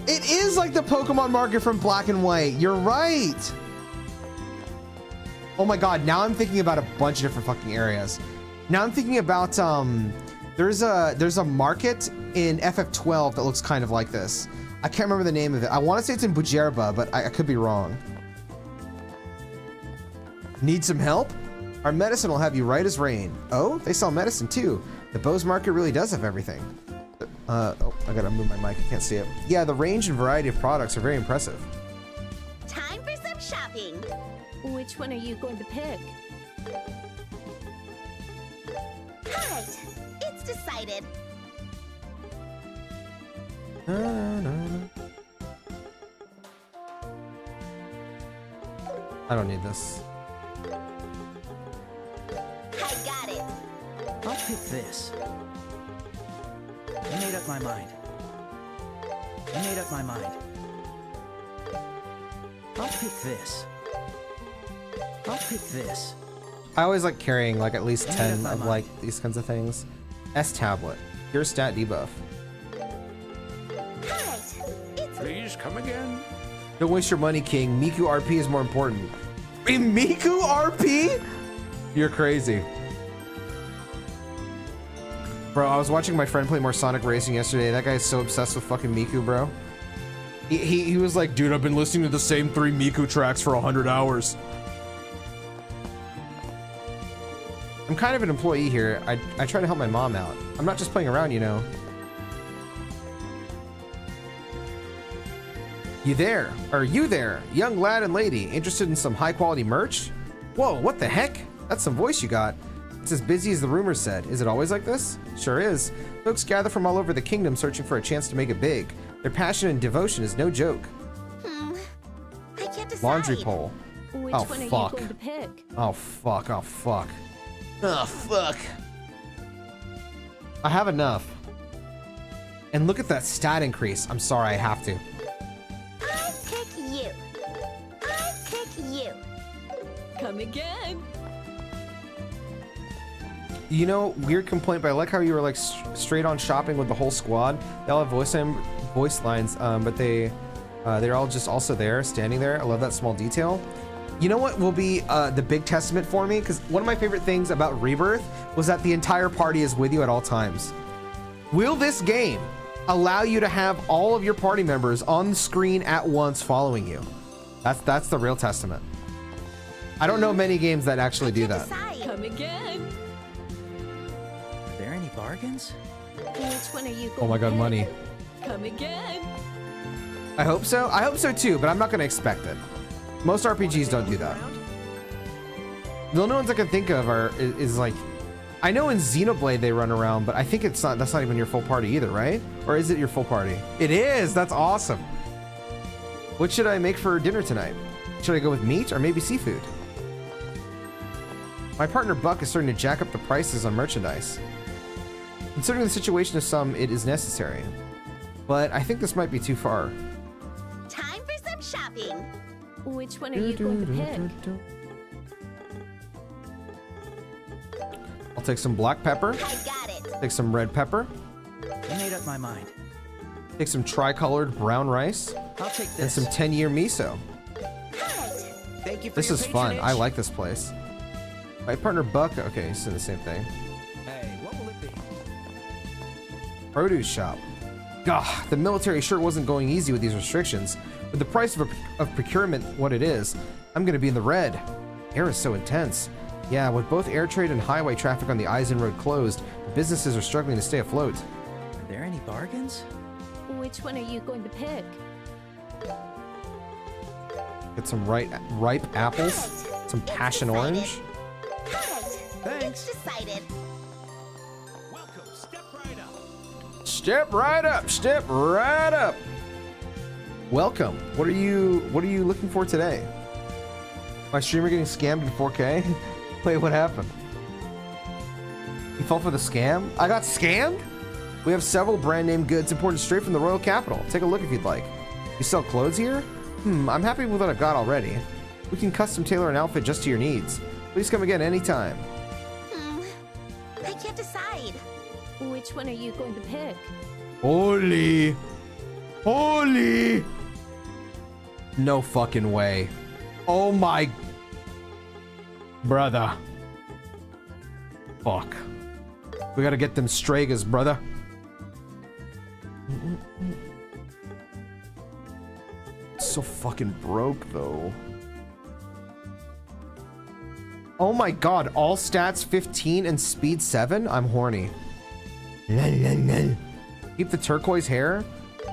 S1: It is like the Pokemon market from Black and White. You're right. Oh my god, now I'm thinking about a bunch of different fucking areas. Now I'm thinking about there's a market in FF12 that looks kind of like this. I can't remember the name of it. I want to say it's in Bujerba, but I could be wrong. Need some help? Our medicine will have you right as rain. Oh, they sell medicine too. The Bose Market really does have everything. Oh, I gotta move my mic. I can't see it. Yeah, the range and variety of products are very impressive.
S3: Time for some shopping.
S4: Which one are you going to pick?
S3: Alright, it's decided.
S1: I don't need this.
S3: I got it.
S2: I'll pick this. I made up my mind. I made up my mind. I'll pick this. I'll pick this.
S1: I always like carrying like at least
S2: I made
S1: 10
S2: up my
S1: of
S2: mind.
S1: like these kinds of things. S tablet. Your stat debuff.
S3: Alright, it's
S6: Please come again.
S1: Don't waste your money, King. Miku RP is more important. Miku RP? You're crazy. Bro, I was watching my friend play more Sonic Racing yesterday. That guy's so obsessed with fucking Miku, bro. He was like, dude, I've been listening to the same 3 Miku tracks for 100 hours. I'm kind of an employee here. I try to help my mom out. I'm not just playing around, you know. You there? Are you there? Young lad and lady, interested in some high quality merch? Whoa, what the heck? That's some voice you got. It's as busy as the rumors said. Is it always like this? Sure is. Folks gather from all over the kingdom searching for a chance to make it big. Their passion and devotion is no joke.
S3: I can't decide.
S1: Laundry pole.
S4: Which
S1: Oh,
S4: one are
S1: fuck.
S4: you going to pick?
S1: Oh fuck, oh fuck. Oh fuck. I have enough. And look at that stat increase. I'm sorry, I have to.
S3: I pick you. I pick you.
S4: Come again.
S1: You know, weird complaint, but I like how you were like straight on shopping with the whole squad. They all have voice lines, but they're all just also there, standing there. I love that small detail. You know what will be the big testament for me? Because one of my favorite things about Rebirth was that the entire party is with you at all times. Will this game allow you to have all of your party members on the screen at once following you? That's the real testament. I don't know many games that actually do that.
S3: Decide.
S4: Come again.
S2: Are there any bargains?
S4: Which one are you going
S1: Oh my
S4: to
S1: god,
S4: pick?
S1: money.
S4: Come again.
S1: I hope so. I hope so too, but I'm not going to expect it. Most RPGs don't do that. The only ones I can think of is like, I know in Xenoblade they run around, but I think that's not even your full party either, right? Or is it your full party? It is. That's awesome. What should I make for dinner tonight? Should I go with meat or maybe seafood? My partner Buck is starting to jack up the prices on merchandise. Considering the situation of some, it is necessary. But I think this might be too far.
S3: Time for some shopping.
S4: Which one are you going to pick?
S1: I'll take some black pepper.
S3: I got it.
S1: Take some red pepper.
S2: I made up my mind.
S1: Take some tricolored brown rice.
S2: I'll take
S1: And
S2: this.
S1: some 10-year miso.
S3: Alright.
S2: Thank you for
S1: This
S2: your
S1: is fun. I
S2: patronage.
S1: like this place. My partner Buck. Okay, he's doing the same thing.
S2: Hey, what will it be?
S1: Produce shop. Gah, the military sure wasn't going easy with these restrictions. With the price of procurement what it is, I'm gonna be in the red. Air is so intense. Yeah, with both air trade and highway traffic on the Eisen Road closed, businesses are struggling to stay afloat.
S2: Are there any bargains?
S4: Which one are you going to pick?
S1: Get some ripe apples, some passion orange.
S3: Perfect.
S2: Thanks.
S3: It's decided.
S6: Welcome. Step right up.
S1: Step right up, step right up. Welcome. What are you looking for today? My streamer getting scammed in 4K? Wait, what happened? You fell for the scam? I got scammed? We have several brand name goods imported straight from the Royal Capital. Take a look if you'd like. You sell clothes here? I'm happy with what I've got already. We can custom tailor an outfit just to your needs. Please come again anytime.
S3: I can't decide.
S4: Which one are you going to pick?
S1: Holy. No fucking way. Oh my. Brother. Fuck. We gotta get them Stragas, brother. So fucking broke, though. Oh my god, all stats 15 and speed 7? I'm horny. Keep the turquoise hair?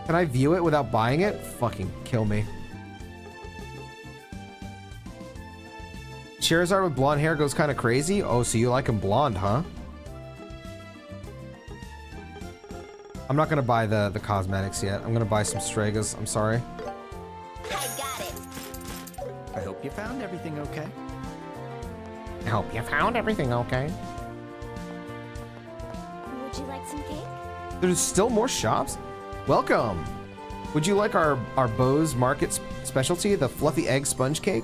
S1: Can I view it without buying it? Fucking kill me. Charizard with blonde hair goes kind of crazy? Oh, so you like him blonde, huh? I'm not gonna buy the cosmetics yet. I'm gonna buy some Stragas. I'm sorry.
S3: I got it.
S2: I hope you found everything okay.
S1: I hope you found everything okay.
S3: Would you like some cake?
S1: There's still more shops? Welcome! Would you like our Bose Market specialty, the fluffy egg sponge cake?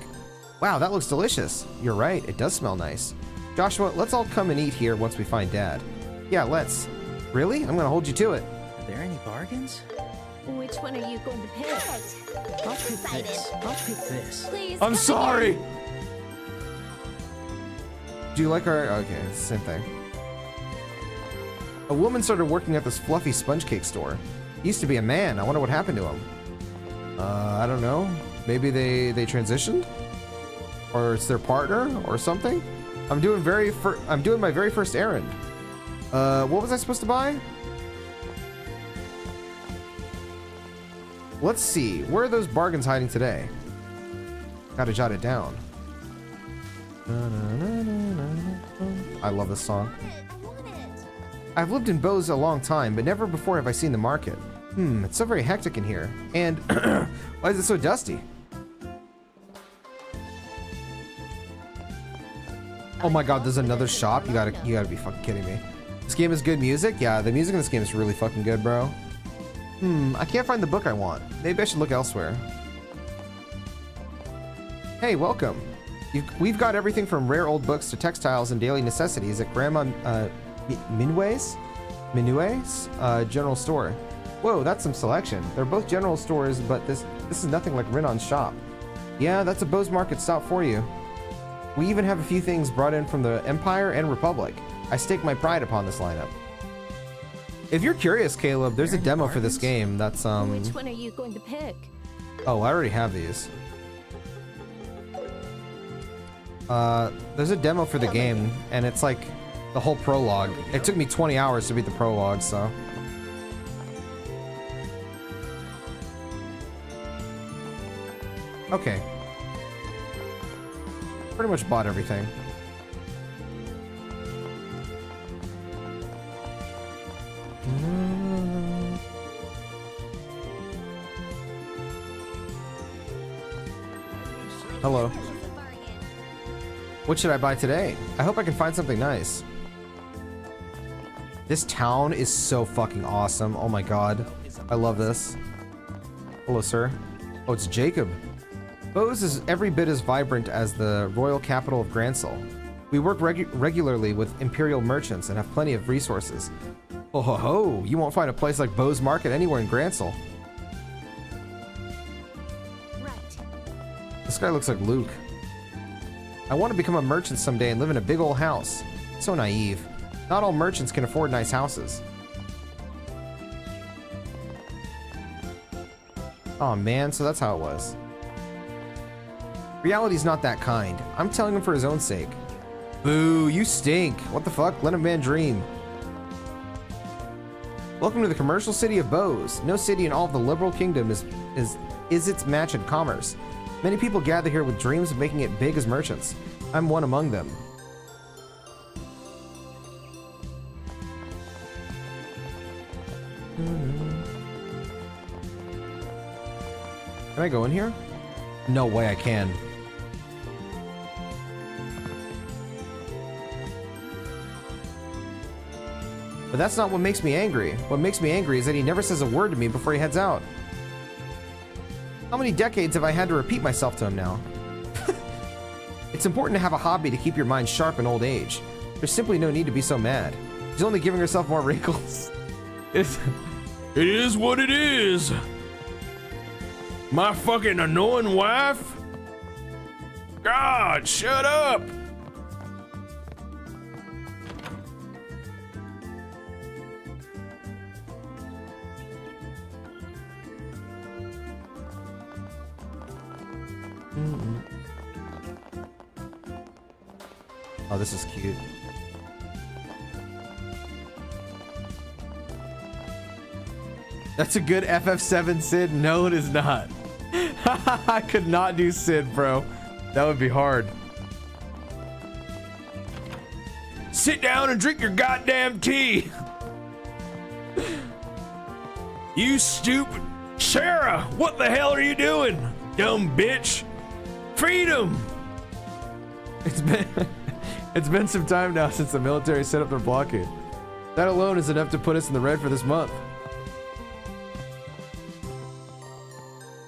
S1: Wow, that looks delicious. You're right, it does smell nice. Joshua, let's all come and eat here once we find Dad. Yeah, let's. Really? I'm gonna hold you to it.
S2: Are there any bargains?
S4: Which one are you going to pick?
S3: Perfect.
S2: I'll
S3: It's
S2: pick
S3: decided.
S2: this. I'll pick this.
S4: Please.
S1: I'm
S4: come
S1: sorry!
S4: again.
S1: Do you like our... Okay, it's the same thing. A woman started working at this fluffy sponge cake store. He used to be a man. I wonder what happened to him. I don't know. Maybe they transitioned? Or it's their partner or something? I'm doing my very first errand. What was I supposed to buy? Let's see. Where are those bargains hiding today? Gotta jot it down. I love this song.
S3: I want it.
S1: I've lived in Bose a long time, but never before have I seen the market. It's so very hectic in here. And why is it so dusty? Oh my god, there's another shop? You gotta be fucking kidding me. This game has good music? Yeah, the music in this game is really fucking good, bro. I can't find the book I want. Maybe I should look elsewhere. Hey, welcome. We've got everything from rare old books to textiles and daily necessities at Grandma Minue's general store. Whoa, that's some selection. They're both general stores, but this is nothing like Renon's shop. Yeah, that's a Bose Market stop for you. We even have a few things brought in from the Empire and Republic. I stake my pride upon this lineup. If you're curious, Caleb, there's a demo for this game that's
S4: Which one are you going to pick?
S1: Oh, I already have these. There's a demo for the game, and it's like the whole prologue. It took me 20 hours to beat the prologue, so. Okay. Pretty much bought everything. Hello. What should I buy today? I hope I can find something nice. This town is so fucking awesome. Oh my god. I love this. Hello, sir. Oh, it's Jacob. Bose is every bit as vibrant as the royal capital of Gransel. We work regularly with imperial merchants and have plenty of resources. Oh ho ho! You won't find a place like Bose Market anywhere in Gransel.
S3: Right.
S1: This guy looks like Luke. I want to become a merchant someday and live in a big old house. So naive. Not all merchants can afford nice houses. Oh man, so that's how it was. Reality's not that kind. I'm telling him for his own sake. Boo, you stink. What the fuck? Let a man dream. Welcome to the commercial city of Bose. No city in all of the liberal kingdom is its match in commerce. Many people gather here with dreams of making it big as merchants. I'm one among them. Can I go in here? No way I can. But that's not what makes me angry. What makes me angry is that he never says a word to me before he heads out. How many decades have I had to repeat myself to him now? It's important to have a hobby to keep your mind sharp in old age. There's simply no need to be so mad. She's only giving herself more wrinkles.
S7: It is what it is. My fucking annoying wife? God, shut up!
S1: Oh, this is cute. That's a good FF7 Sid. No, it is not. I could not do Sid, bro. That would be hard.
S7: Sit down and drink your goddamn tea. You stupid. Sarah, what the hell are you doing? Dumb bitch. Freedom.
S1: It's been some time now since the military set up their blockade. That alone is enough to put us in the red for this month.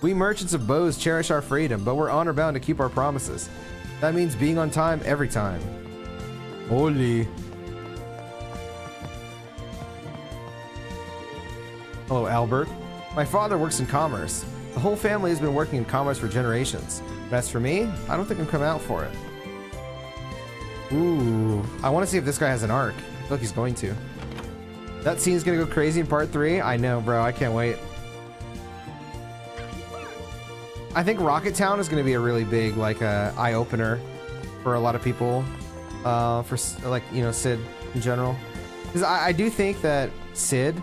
S1: We merchants of Bose cherish our freedom, but we're honor bound to keep our promises. That means being on time every time. Holy. Hello, Albert. My father works in commerce. The whole family has been working in commerce for generations. But as for me, I don't think I'm coming out for it. Ooh, I want to see if this guy has an arc. I feel like he's going to. That scene's gonna go crazy in part 3. I know, bro. I can't wait. I think Rocket Town is gonna be a really big, like, eye opener for a lot of people. For like, you know, Sid in general. Because I do think that Sid,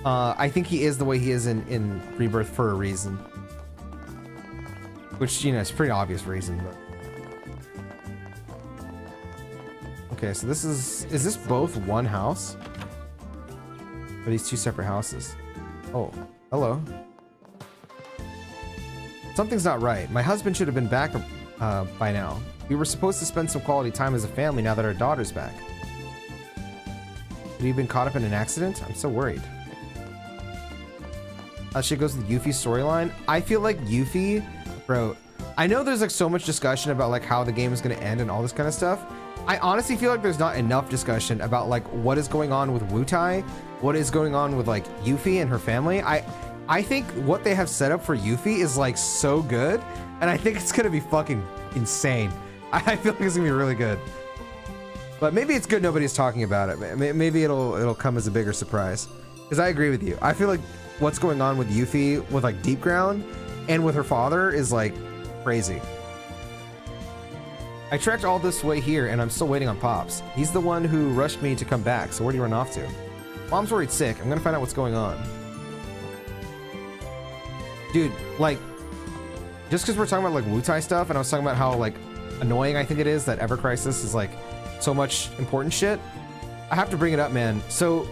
S1: I think he is the way he is in Rebirth for a reason. Which, you know, it's a pretty obvious reason, but. Okay, so this is this both one house? Or are these two separate houses? Oh, hello. Something's not right. My husband should have been back by now. We were supposed to spend some quality time as a family now that our daughter's back. Have you been caught up in an accident? I'm so worried. Shit goes to the Yuffie storyline. I feel like Yuffie, bro, I know there's like so much discussion about like how the game is going to end and all this kind of stuff. I honestly feel like there's not enough discussion about like what is going on with Wutai, what is going on with like Yuffie and her family. I think what they have set up for Yuffie is like so good, and I think it's gonna be fucking insane. I feel like it's gonna be really good. But maybe it's good nobody's talking about it. Maybe it'll come as a bigger surprise. Because I agree with you. I feel like what's going on with Yuffie with like Deep Ground and with her father is like crazy. I trekked all this way here and I'm still waiting on Pops. He's the one who rushed me to come back, so where do you run off to? Mom's worried sick. I'm gonna find out what's going on. Dude, like, just because we're talking about like Wutai stuff and I was talking about how like annoying I think it is that Ever Crisis is like so much important shit, I have to bring it up, man. So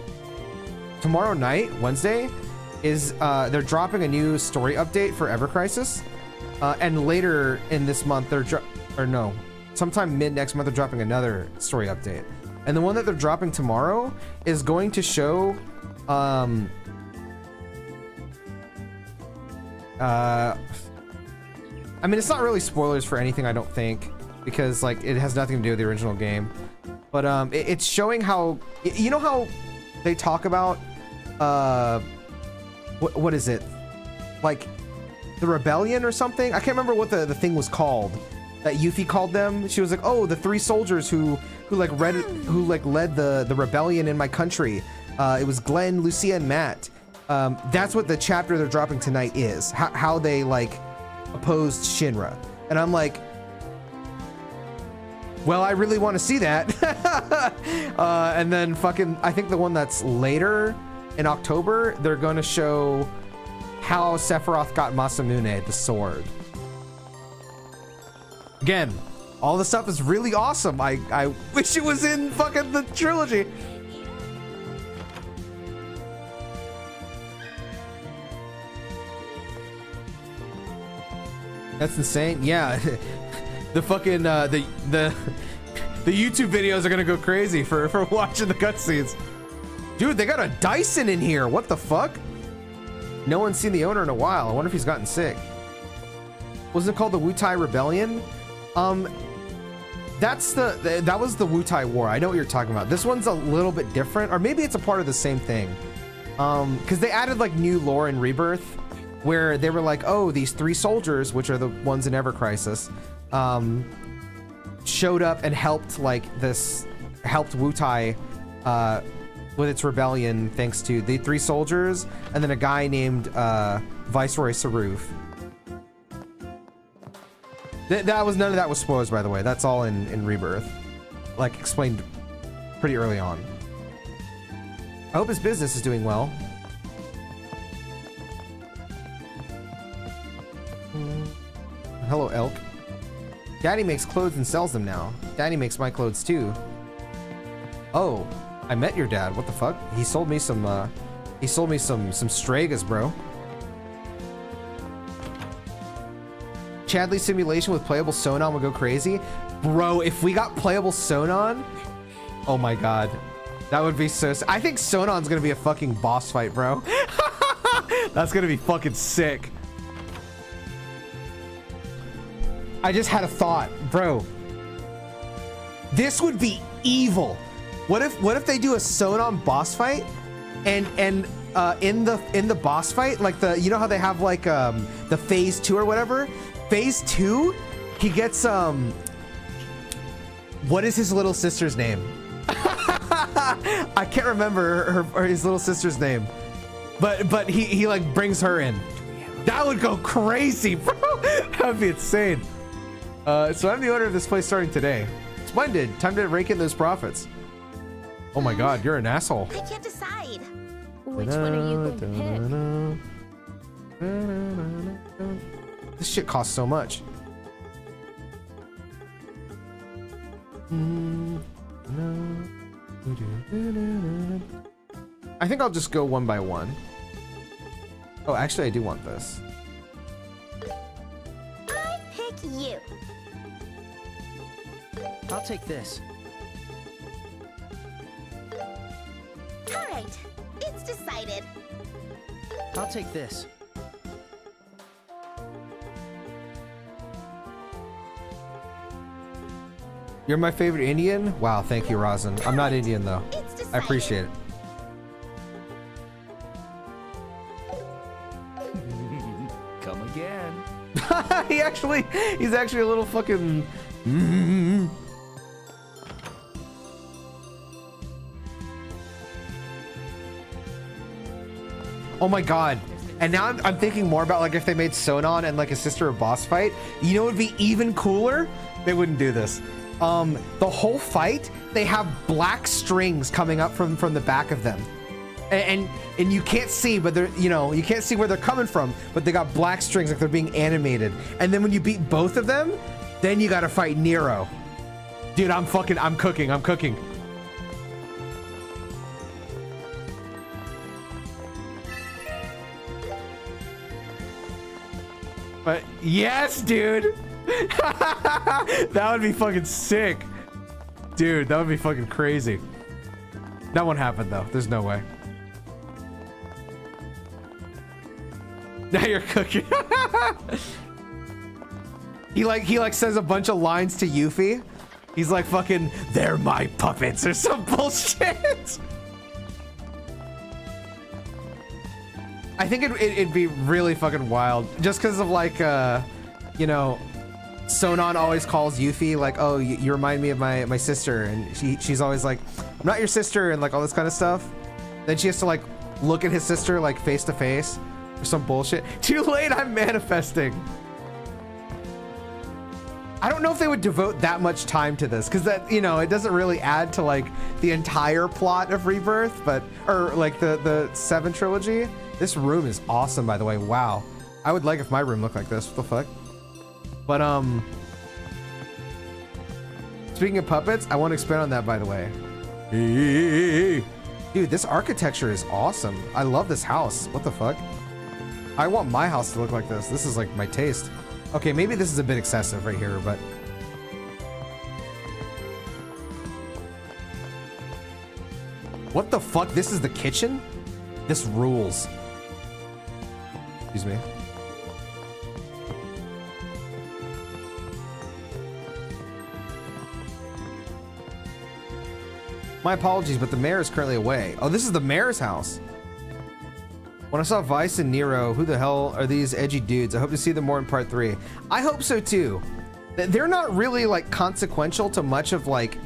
S1: tomorrow night, Wednesday, is they're dropping a new story update for Ever Crisis, and later in this month sometime mid next month they're dropping another story update, and the one that they're dropping tomorrow is going to show I mean, it's not really spoilers for anything, I don't think, because like it has nothing to do with the original game, but it's showing how, you know how they talk about what is it, like the rebellion or something? I can't remember what the thing was called that Yuffie called them. She was like, oh, the 3 soldiers who led the rebellion in my country. It was Glenn, Lucia, and Matt. That's what the chapter they're dropping tonight is. How they like opposed Shinra. And I'm like, well, I really want to see that. And then fucking, I think the one that's later in October, they're going to show how Sephiroth got Masamune, the sword. Again, all the stuff is really awesome. I wish it was in fucking the trilogy. That's insane. Yeah. The fucking the YouTube videos are gonna go crazy for watching the cutscenes. Dude, they got a Dyson in here. What the fuck? No one's seen the owner in a while. I wonder if he's gotten sick. Wasn't it called the Wutai Rebellion? That's that was the Wutai War. I know what you're talking about. This one's a little bit different, or maybe it's a part of the same thing. Because they added like new lore in Rebirth, where they were like, oh, these 3 soldiers, which are the ones in Ever Crisis, showed up and helped Wutai with its rebellion, thanks to the 3 soldiers and then a guy named Viceroy Saruf. That was, none of that was spoilers, by the way. That's all in Rebirth, like explained pretty early on. I hope his business is doing well. Hello, Elk. Daddy makes clothes and sells them now. Daddy makes my clothes too. Oh, I met your dad. What the fuck? He sold me some Stragas, bro. Chadley simulation with playable Sonon would go crazy. Bro, if we got playable Sonon, oh my god. That would be so I think Sonon's gonna be a fucking boss fight, bro. That's gonna be fucking sick. I just had a thought, bro. This would be evil. What if they do a Sonon boss fight, and in the boss fight, like you know how they have like the phase 2 or whatever. Phase 2, he gets what is his little sister's name? I can't remember his little sister's name, but he like brings her in. That would go crazy, bro. That'd be insane. So I'm the owner of this place starting today. Splendid. Time to rake in those profits. Oh my god, you're an asshole.
S3: I can't decide.
S4: Which one are you going to pick?
S1: This shit costs so much. I think I'll just go one by one. Oh, actually, I do want this.
S3: I pick you.
S2: I'll take this.
S3: All right, it's decided.
S2: I'll take this.
S1: You're my favorite Indian? Wow, thank you, Rosin. I'm not Indian, though.
S3: It's decided.
S1: I appreciate it.
S6: Come again.
S1: He's actually a little fucking... Oh my god. And now I'm thinking more about like if they made Sonon and like a sister a boss fight. You know what would be even cooler? They wouldn't do this. The whole fight, they have black strings coming up from the back of them. And you can't see, but they're, you know, you can't see where they're coming from, but they got black strings like they're being animated. And then when you beat both of them, then you gotta fight Nero. Dude, I'm cooking. But yes, dude. That would be fucking sick. Dude, that would be fucking crazy. That won't happen though. There's no way. Now you're cooking. He like says a bunch of lines to Yuffie. He's like fucking, they're my puppets or some bullshit. I think it'd be really fucking wild just because of like you know, Sonon always calls Yuffie like, oh, you remind me of my sister, and she's always like, I'm not your sister, and like all this kind of stuff. Then she has to like look at his sister like face to face or some bullshit. Too late, I'm manifesting.
S8: I don't know if they would devote that much time to this, because that, you know, it doesn't really add to like the entire plot of Rebirth, but, or like the 7 trilogy. This room is awesome, by the way. Wow. I would like if my room looked like this. What the fuck? But, speaking of puppets, I want to expand on that, by the way. Dude, this architecture is awesome. I love this house. What the fuck? I want my house to look like this. This is like my taste. Okay, maybe this is a bit excessive right here, but... What the fuck? This is the kitchen? This rules. Excuse me. My apologies, but the mayor is currently away. Oh, this is the mayor's house. When I saw Vice and Nero, who the hell are these edgy dudes? I hope to see them more in part 3. I hope so too. They're not really like consequential to much of like,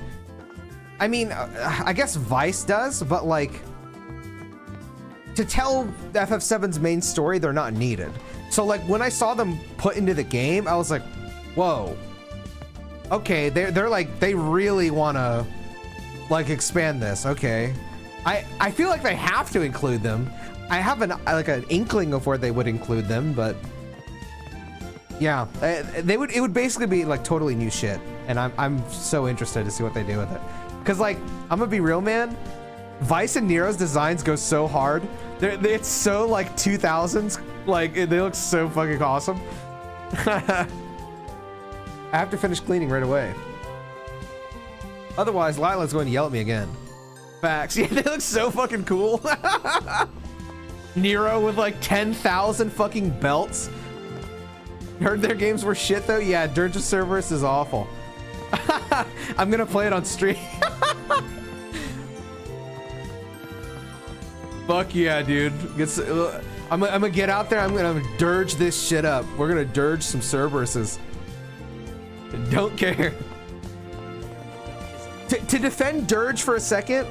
S8: I mean, I guess Vice does, but like to tell FF7's main story, they're not needed. So like when I saw them put into the game, I was like, whoa, okay, they're like, they really want to like expand this. Okay. I feel like they have to include them. I have an inkling of where they would include them, but yeah, it would basically be like totally new shit, and I'm so interested to see what they do with it. Cause like I'm gonna be real, man. Vice and Nero's designs go so hard. It's so like 2000s. Like they look so fucking awesome. I have to finish cleaning right away. Otherwise, Lila's going to yell at me again. Facts. Yeah, they look so fucking cool. Nero with like 10,000 fucking belts. Heard their games were shit though? Yeah, Dirge of Cerberus is awful. I'm gonna play it on stream. Fuck yeah, dude. I'm gonna get out there, I'm gonna dirge this shit up. We're gonna dirge some Cerberuses. Don't care. To defend Dirge for a second,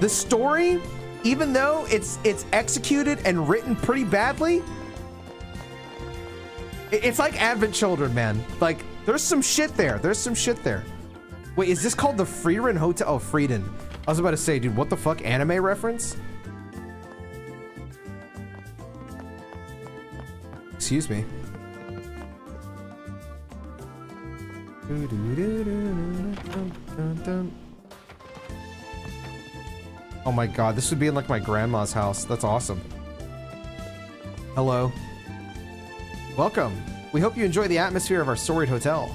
S8: the story, even though it's executed and written pretty badly, it's like Advent Children, man. Like, there's some shit there. There's some shit there. Wait, is this called the Freerin Hotel? Oh, Frieden. I was about to say, dude, what the fuck? Anime reference? Excuse me. Oh my god, this would be in like my grandma's house. That's awesome. Hello. Welcome. We hope you enjoy the atmosphere of our storied hotel.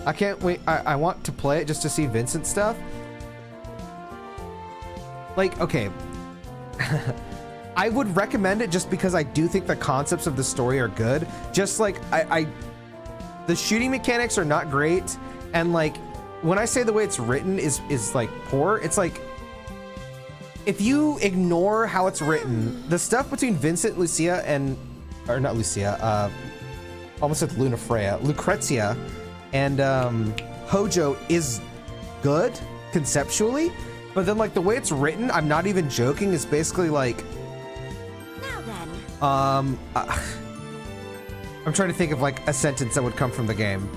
S8: I can't wait. I want to play it just to see Vincent stuff. Like, okay. I would recommend it just because I do think the concepts of the story are good. Just like the shooting mechanics are not great, and like when I say the way it's written is like poor, it's like if you ignore how it's written, the stuff between Vincent, Lucia, and or not Lucia, almost said Luna Freya, Lucrezia, and Hojo is good conceptually, but then like the way it's written, I'm not even joking, is basically like. I'm trying to think of like a sentence that would come from the game.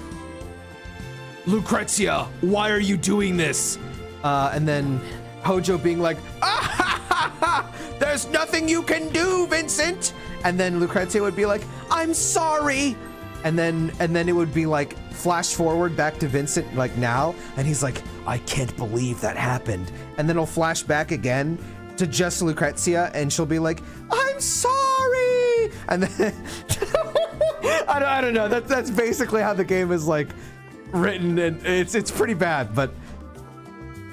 S8: Lucrezia, why are you doing this? And then Hojo being like, ah, ha, ha, ha, there's nothing you can do, Vincent. And then Lucrezia would be like, I'm sorry. And then it would be like flash forward back to Vincent like now, and he's like, I can't believe that happened. And then it'll flash back again to just Lucrezia, and she'll be like, I'm sorry. And then I don't know. That's basically how the game is like written, and it's pretty bad, but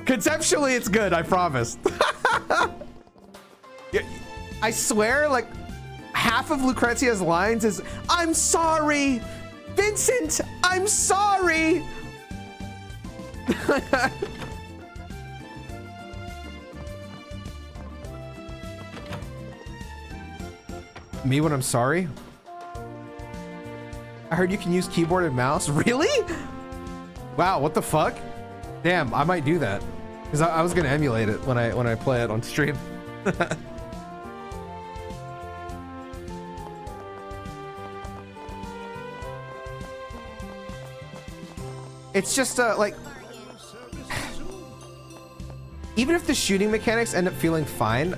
S8: conceptually it's good. I promise. I swear, like half of Lucrezia's lines is "I'm sorry, Vincent. I'm sorry." Me when I'm sorry? I heard you can use keyboard and mouse. Really? Wow, what the fuck? Damn, I might do that. Because I was gonna emulate it when I play it on stream. It's just like, even if the shooting mechanics end up feeling fine,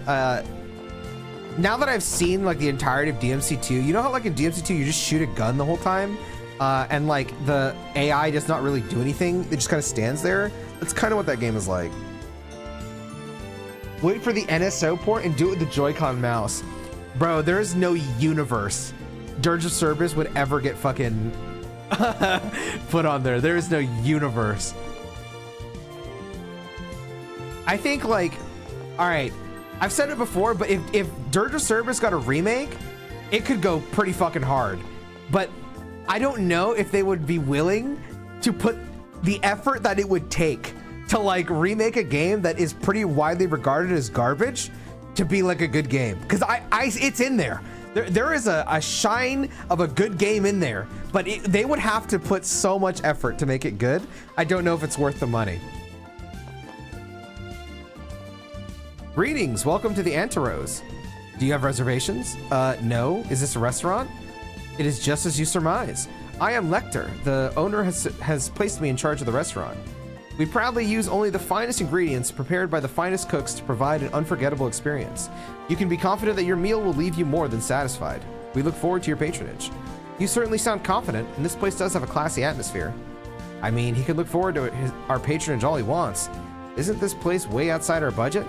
S8: now that I've seen like the entirety of DMC2, you know how like in DMC2 you just shoot a gun the whole time, and like the AI does not really do anything, it just kind of stands there. That's kind of what that game is like. Wait for the NSO port and do it with the Joy-Con mouse. Bro, there is no universe Dirge of Cerberus would ever get fucking put on there. There is no universe. I think like, all right, I've said it before, but if Dirge of Cerberus got a remake, it could go pretty fucking hard. But I don't know if they would be willing to put the effort that it would take to like remake a game that is pretty widely regarded as garbage to be like a good game. Because it's in there. There is a shine of a good game in there, but they would have to put so much effort to make it good. I don't know if it's worth the money. Greetings, welcome to the Anterose. Do you have reservations? No. Is this a restaurant? It is just as you surmise. I am Lecter. The owner has placed me in charge of the restaurant. We proudly use only the finest ingredients prepared by the finest cooks to provide an unforgettable experience. You can be confident that your meal will leave you more than satisfied. We look forward to your patronage. You certainly sound confident, and this place does have a classy atmosphere. I mean, he can look forward to our patronage all he wants. Isn't this place way outside our budget?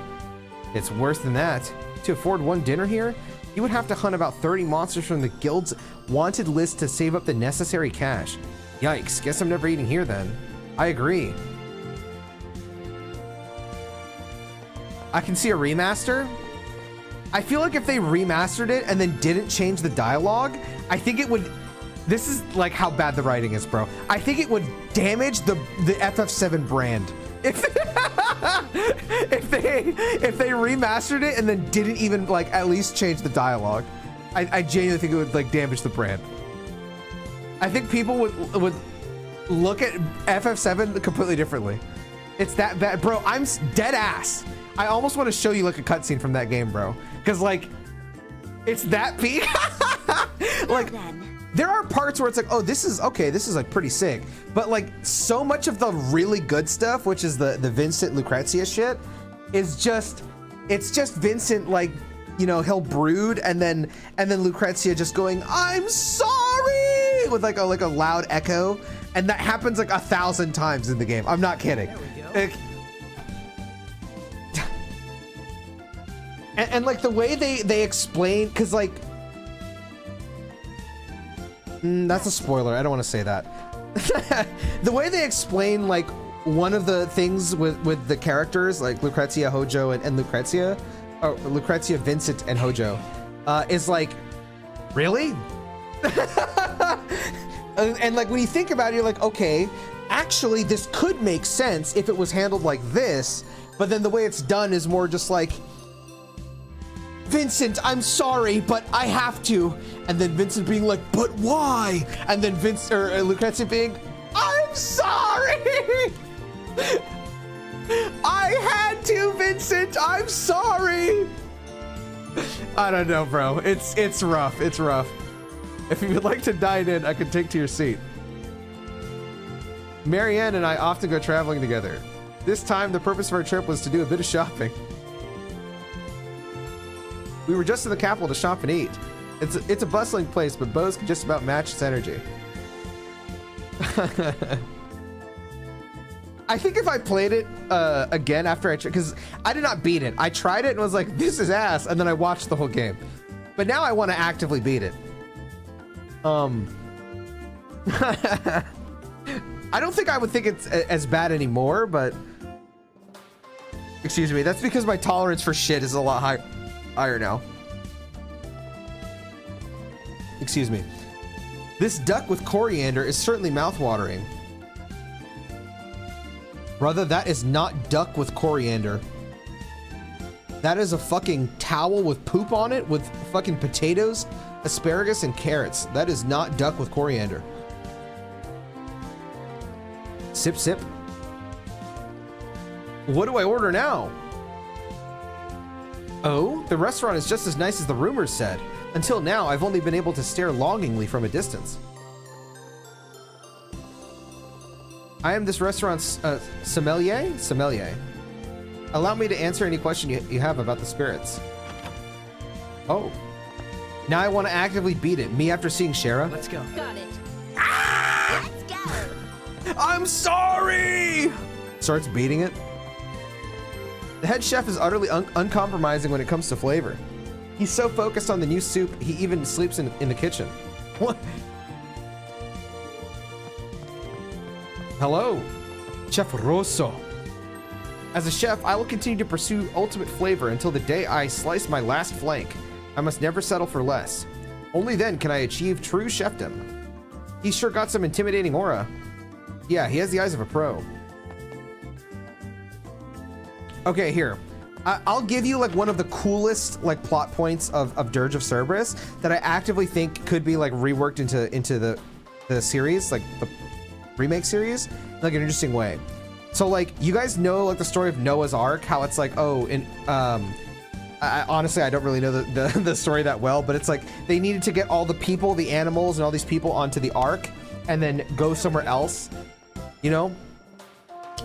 S8: It's worse than that. To afford one dinner here, you would have to hunt about 30 monsters from the guild's wanted list to save up the necessary cash. Yikes, guess I'm never eating here then. I agree. I can see a remaster. I feel like if they remastered it and then didn't change the dialogue, I think it would, this is like how bad the writing is, bro. I think it would damage the FF7 brand. If they remastered it and then didn't even like at least change the dialogue, I genuinely think it would like damage the brand. I think people would look at FF7 completely differently. It's that bad, bro. I'm dead ass. I almost want to show you like a cutscene from that game, bro, because like it's that peak. Like there are parts where it's like, oh, this is okay, this is like pretty sick, but like so much of the really good stuff, which is the Vincent Lucrezia shit, is just, it's just Vincent, like, you know, he'll brood and then Lucrezia just going, I'm sorry, with like a loud echo, and that happens like 1,000 times in the game. I'm not kidding. Like, and like the way they explain, because like that's a spoiler, I don't want to say that. The way they explain like one of the things with the characters like Lucrezia, Hojo, and Lucrezia, or Lucrezia, Vincent, and Hojo, is like, really? and like when you think about it, you're like, okay, actually this could make sense if it was handled like this, but then the way it's done is more just like, Vincent, I'm sorry, but I have to. And then Vincent being like, but why? And then Lucrezia being, I'm sorry. I had to, Vincent, I'm sorry. I don't know, bro. It's rough. It's rough. If you would like to dine in, I can take to your seat. Marianne and I often go traveling together. This time, the purpose of our trip was to do a bit of shopping. We were just in the capital to shop and eat. It's a bustling place, but Bose can just about match its energy. I think if I played it again after because I did not beat it. I tried it and was like, this is ass, and then I watched the whole game. But now I want to actively beat it. I don't think I would think it's as bad anymore, but excuse me, that's because my tolerance for shit is a lot higher now. Excuse me. This duck with coriander is certainly mouthwatering. Brother, that is not duck with coriander. That is a fucking towel with poop on it with fucking potatoes, asparagus, and carrots. That is not duck with coriander. Sip, sip. What do I order now? Oh, the restaurant is just as nice as the rumors said. Until now, I've only been able to stare longingly from a distance. I am this restaurant's sommelier. Sommelier. Allow me to answer any question you have about the spirits. Oh. Now I want to actively beat it. Me after seeing Shara.
S2: Let's go.
S4: Got it.
S3: Let's go.
S8: I'm sorry! Starts beating it. The head chef is utterly uncompromising when it comes to flavor. He's so focused on the new soup, he even sleeps in the kitchen. What? Hello, Chef Rosso. As a chef, I will continue to pursue ultimate flavor until the day I slice my last flank. I must never settle for less. Only then can I achieve true chefdom. He's sure got some intimidating aura. Yeah, he has the eyes of a pro. Okay, here. I'll give you like one of the coolest like plot points of Dirge of Cerberus that I actively think could be like reworked into the series, like the remake series, in like an interesting way. So like you guys know like the story of Noah's Ark, how it's like, oh, in honestly I don't really know the story that well, but it's like they needed to get all the people, the animals, and all these people onto the ark and then go somewhere else, you know?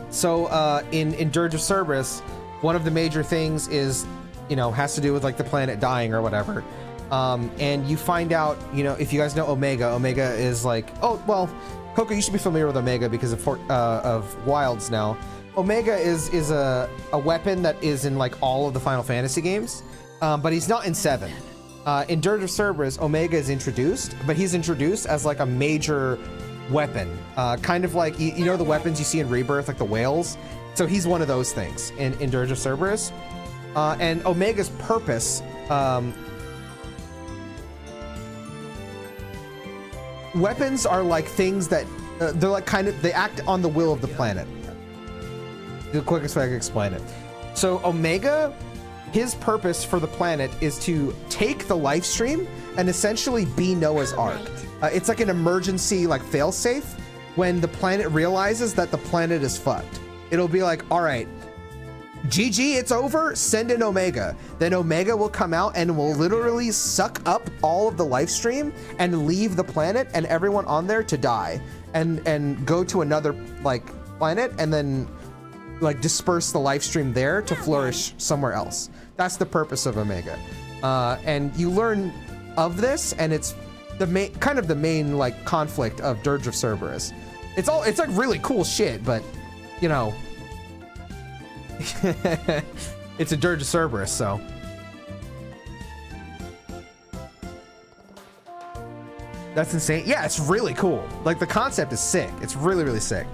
S8: So in Dirge of Cerberus, one of the major things is, you know, has to do with like the planet dying or whatever. And you find out, you know, if you guys know Omega is like, oh, well, Coco, you should be familiar with Omega because of Wilds now. Omega is a weapon that is in like all of the Final Fantasy games, but he's not in 7. In Dirge of Cerberus, Omega is introduced, but he's introduced as like a major weapon, kind of like you know the weapons you see in Rebirth, like the whales. So he's one of those things in Dirge of Cerberus, and Omega's purpose. Weapons are like things that they're like they act on the will of the planet. The quickest way I can explain it. So Omega, his purpose for the planet is to take the life stream and essentially be Noah's Ark. It's like an emergency like failsafe when the planet realizes that the planet is fucked. It'll be like, all right, GG, it's over, send in Omega. Then Omega will come out and will literally suck up all of the life stream and leave the planet and everyone on there to die and go to another like planet and then like disperse the life stream there to flourish somewhere else. That's the purpose of Omega. And you learn of this, and it's the main like conflict of Dirge of Cerberus. It's like really cool shit, but you know, it's a Dirge of Cerberus, so. That's insane. Yeah, it's really cool. Like the concept is sick. It's really, really sick.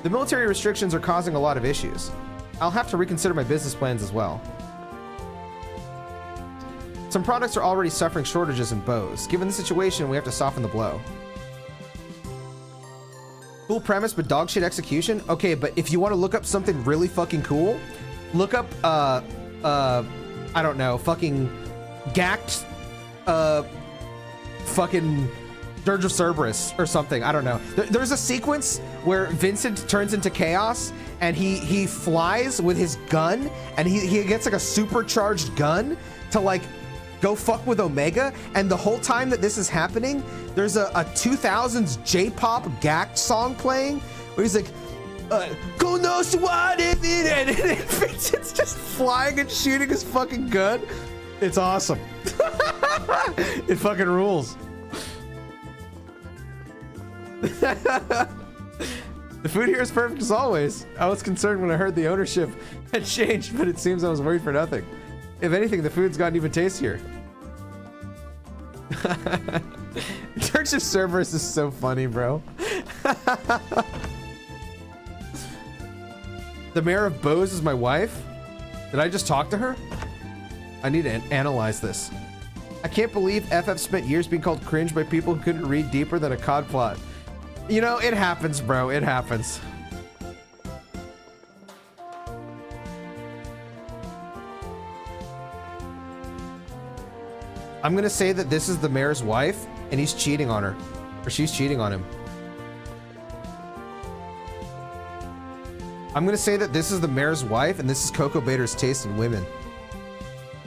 S8: The military restrictions are causing a lot of issues. I'll have to reconsider my business plans as well. Some products are already suffering shortages in bows. Given the situation, we have to soften the blow. Cool premise, but dog shit execution? Okay, but if you want to look up something really fucking cool, look up, I don't know, fucking Gact, fucking Dirge of Cerberus or something. I don't know. There's a sequence where Vincent turns into chaos and he flies with his gun and he gets like a supercharged gun to like go fuck with Omega, and the whole time that this is happening, there's a 2000s J-pop Gact song playing where he's like, "Who knows what it is?" And Vincent's just flying and shooting his fucking gun. It's awesome. It fucking rules. The food here is perfect as always. I was concerned when I heard the ownership had changed, but it seems I was worried for nothing. If anything, the food's gotten even tastier. Dirge of Cerberus is so funny, bro. The mayor of Bose is my wife? Did I just talk to her? I need to analyze this. I can't believe FF spent years being called cringe by people who couldn't read deeper than a COD plot. You know, it happens, bro. It happens. I'm gonna say that this is the mayor's wife, and he's cheating on her. Or she's cheating on him. I'm gonna say that this is the mayor's wife, and this is Coco Bader's taste in women.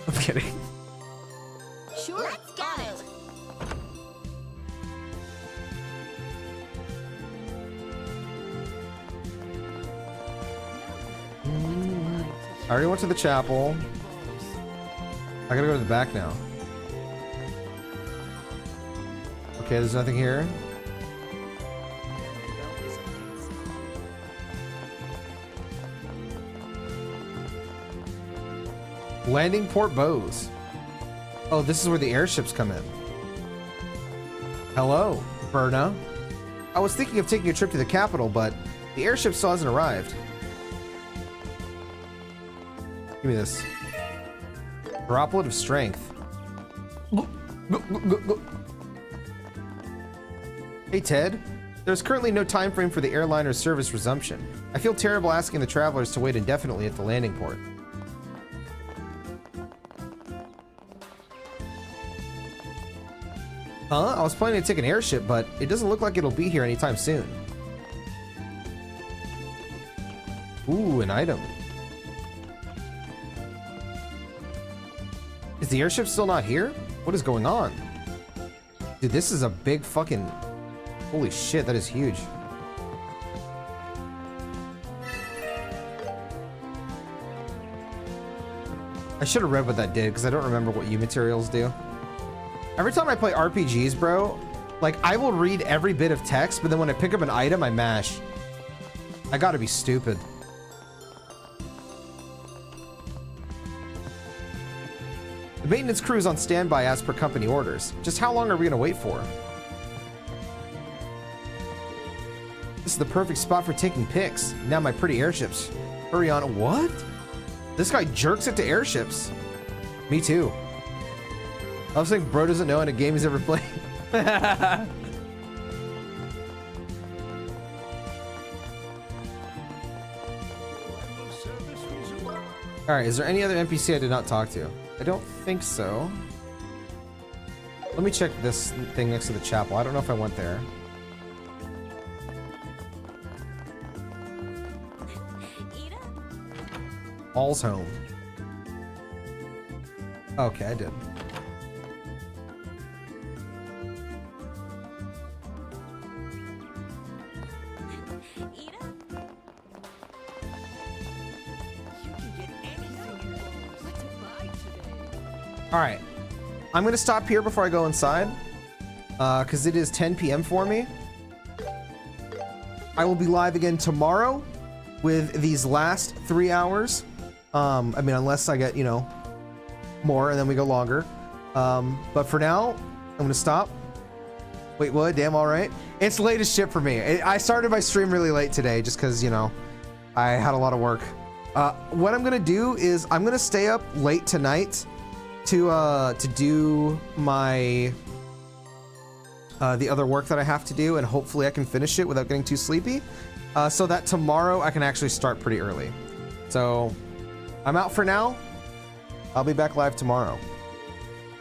S8: I'm kidding.
S3: Sure, let's got it.
S8: I already went to the chapel. I gotta go to the back now. Okay, there's nothing here. Landing Port Bose. Oh, this is where the airships come in. Hello, Berna. I was thinking of taking a trip to the capital, but the airship still hasn't arrived. Give me this. Droplet of strength. Hey, Ted. There's currently no time frame for the airliner's service resumption. I feel terrible asking the travelers to wait indefinitely at the landing port. Huh? I was planning to take an airship, but it doesn't look like it'll be here anytime soon. Ooh, an item. Is the airship still not here? What is going on? Dude, this is a big fucking... Holy shit, that is huge. I should have read what that did, because I don't remember what U materials do. Every time I play RPGs, bro, like, I will read every bit of text, but then when I pick up an item, I mash. I gotta be stupid. The maintenance crew is on standby as per company orders. Just how long are we gonna wait for? This is the perfect spot for taking pics. Now my pretty airships. Hurry on. What? This guy jerks it to airships. Me too. I was thinking bro doesn't know in a game he's ever played. Alright, is there any other NPC I did not talk to? I don't think so. Let me check this thing next to the chapel. I don't know if I went there. All's home. Okay, I did. All right, I'm gonna stop here before I go inside, because it is 10 p.m. for me. I will be live again tomorrow with these last 3 hours. I mean, unless I get, you know, more and then we go longer. But for now, I'm gonna stop. Wait, what? Damn, all right. It's late as shit for me. I started my stream really late today just because, you know, I had a lot of work. What I'm gonna do is I'm gonna stay up late tonight to do my the other work that I have to do, and hopefully I can finish it without getting too sleepy, so that tomorrow I can actually start pretty early. So I'm out for now. I'll be back live tomorrow.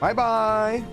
S8: Bye bye.